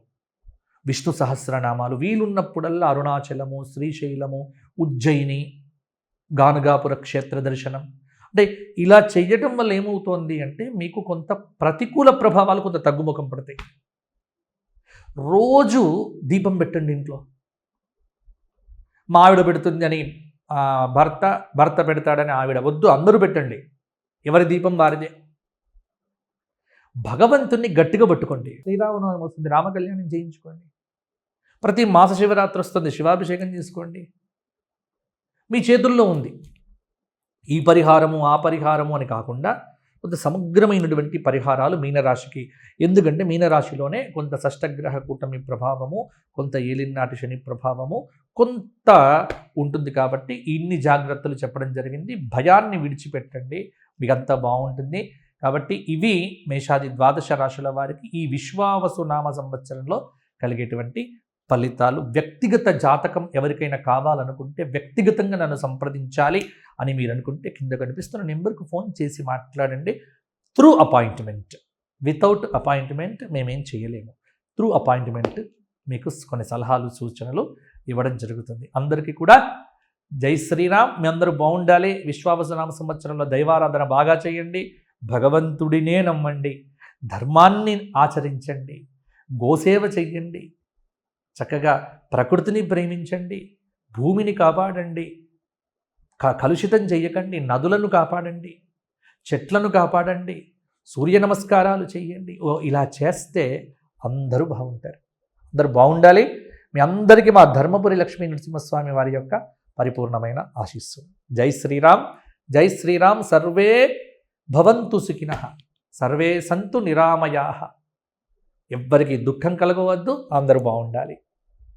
విష్ణు సహస్రనామాలు, వీలున్నప్పుడల్లా అరుణాచలము, శ్రీశైలము, ఉజ్జయిని, గానగాపుర క్షేత్ర దర్శనం. అంటే ఇలా చేయటం వల్ల ఏమవుతోంది అంటే మీకు కొంత ప్రతికూల ప్రభావాలు కొంత తగ్గుముఖం పడతాయి. రోజు దీపం పెట్టండి ఇంట్లో. మా ఆవిడ పెడుతుంది అని భర్త పెడతాడని ఆవిడ వద్దు, అందరూ పెట్టండి. ఎవరి దీపం వారిదే. భగవంతుణ్ణి గట్టిగా పట్టుకోండి. శ్రీరామనవమి వస్తుంది, రామకళ్యాణం చేయించుకోండి. ప్రతి మాస శివరాత్రి వస్తుంది, శివాభిషేకం చేసుకోండి. మీ చేతుల్లో ఉంది. ఈ పరిహారము ఆ పరిహారము అని కాకుండా కొంత సమగ్రమైనటువంటి పరిహారాలు మీనరాశికి. ఎందుకంటే మీనరాశిలోనే కొంత షష్టగ్రహ కూటమి ప్రభావము, కొంత ఏలినాటి శని ప్రభావము కొంత ఉంటుంది. కాబట్టి ఇన్ని జాగ్రత్తలు చెప్పడం జరిగింది. భయాన్ని విడిచిపెట్టండి, మీకంతా బాగుంటుంది. కాబట్టి ఇవి మేషాది 12 రాశుల వారికి ఈ విశ్వావసు నామ సంవత్సరంలో కలిగేటువంటి ఫలితాలు. వ్యక్తిగత జాతకం ఎవరికైనా కావాలనుకుంటే వ్యక్తిగతంగా నన్ను సంప్రదించాలి అని మీరు అనుకుంటే కింద కనిపిస్తున్న నెంబర్కు ఫోన్ చేసి మాట్లాడండి. త్రూ అపాయింట్మెంట్, వితౌట్ అపాయింట్మెంట్ మేమేం చేయలేము. త్రూ అపాయింట్మెంట్ మీకు కొన్ని సలహాలు సూచనలు ఇవ్వడం జరుగుతుంది. అందరికీ కూడా జై శ్రీరామ్. మీ అందరూ బాగుండాలి. విశ్వావసనామ సంవత్సరంలో దైవారాధన బాగా చేయండి, భగవంతుడినే నమ్మండి, ధర్మాన్ని ఆచరించండి, గోసేవ చెయ్యండి, చక్కగా ప్రకృతిని ప్రేమించండి, భూమిని కాపాడండి, కలుషితం చేయకండి, నదులను కాపాడండి, చెట్లను కాపాడండి, సూర్య నమస్కారాలు చేయండి. ఇలా చేస్తే అందరూ బాగుంటారు. అందరూ బాగుండాలి. మీ అందరికీ మా ధర్మపురి లక్ష్మీ నరసింహస్వామి వారి యొక్క పరిపూర్ణమైన ఆశీస్సులు. జై శ్రీరామ్, జై శ్రీరామ్. సర్వే భవంతు సుఖినః, సర్వే సంతు నిరామయాః. ఎవ్వరికి దుఃఖం కలగవద్దు, అందరూ బాగుండాలి.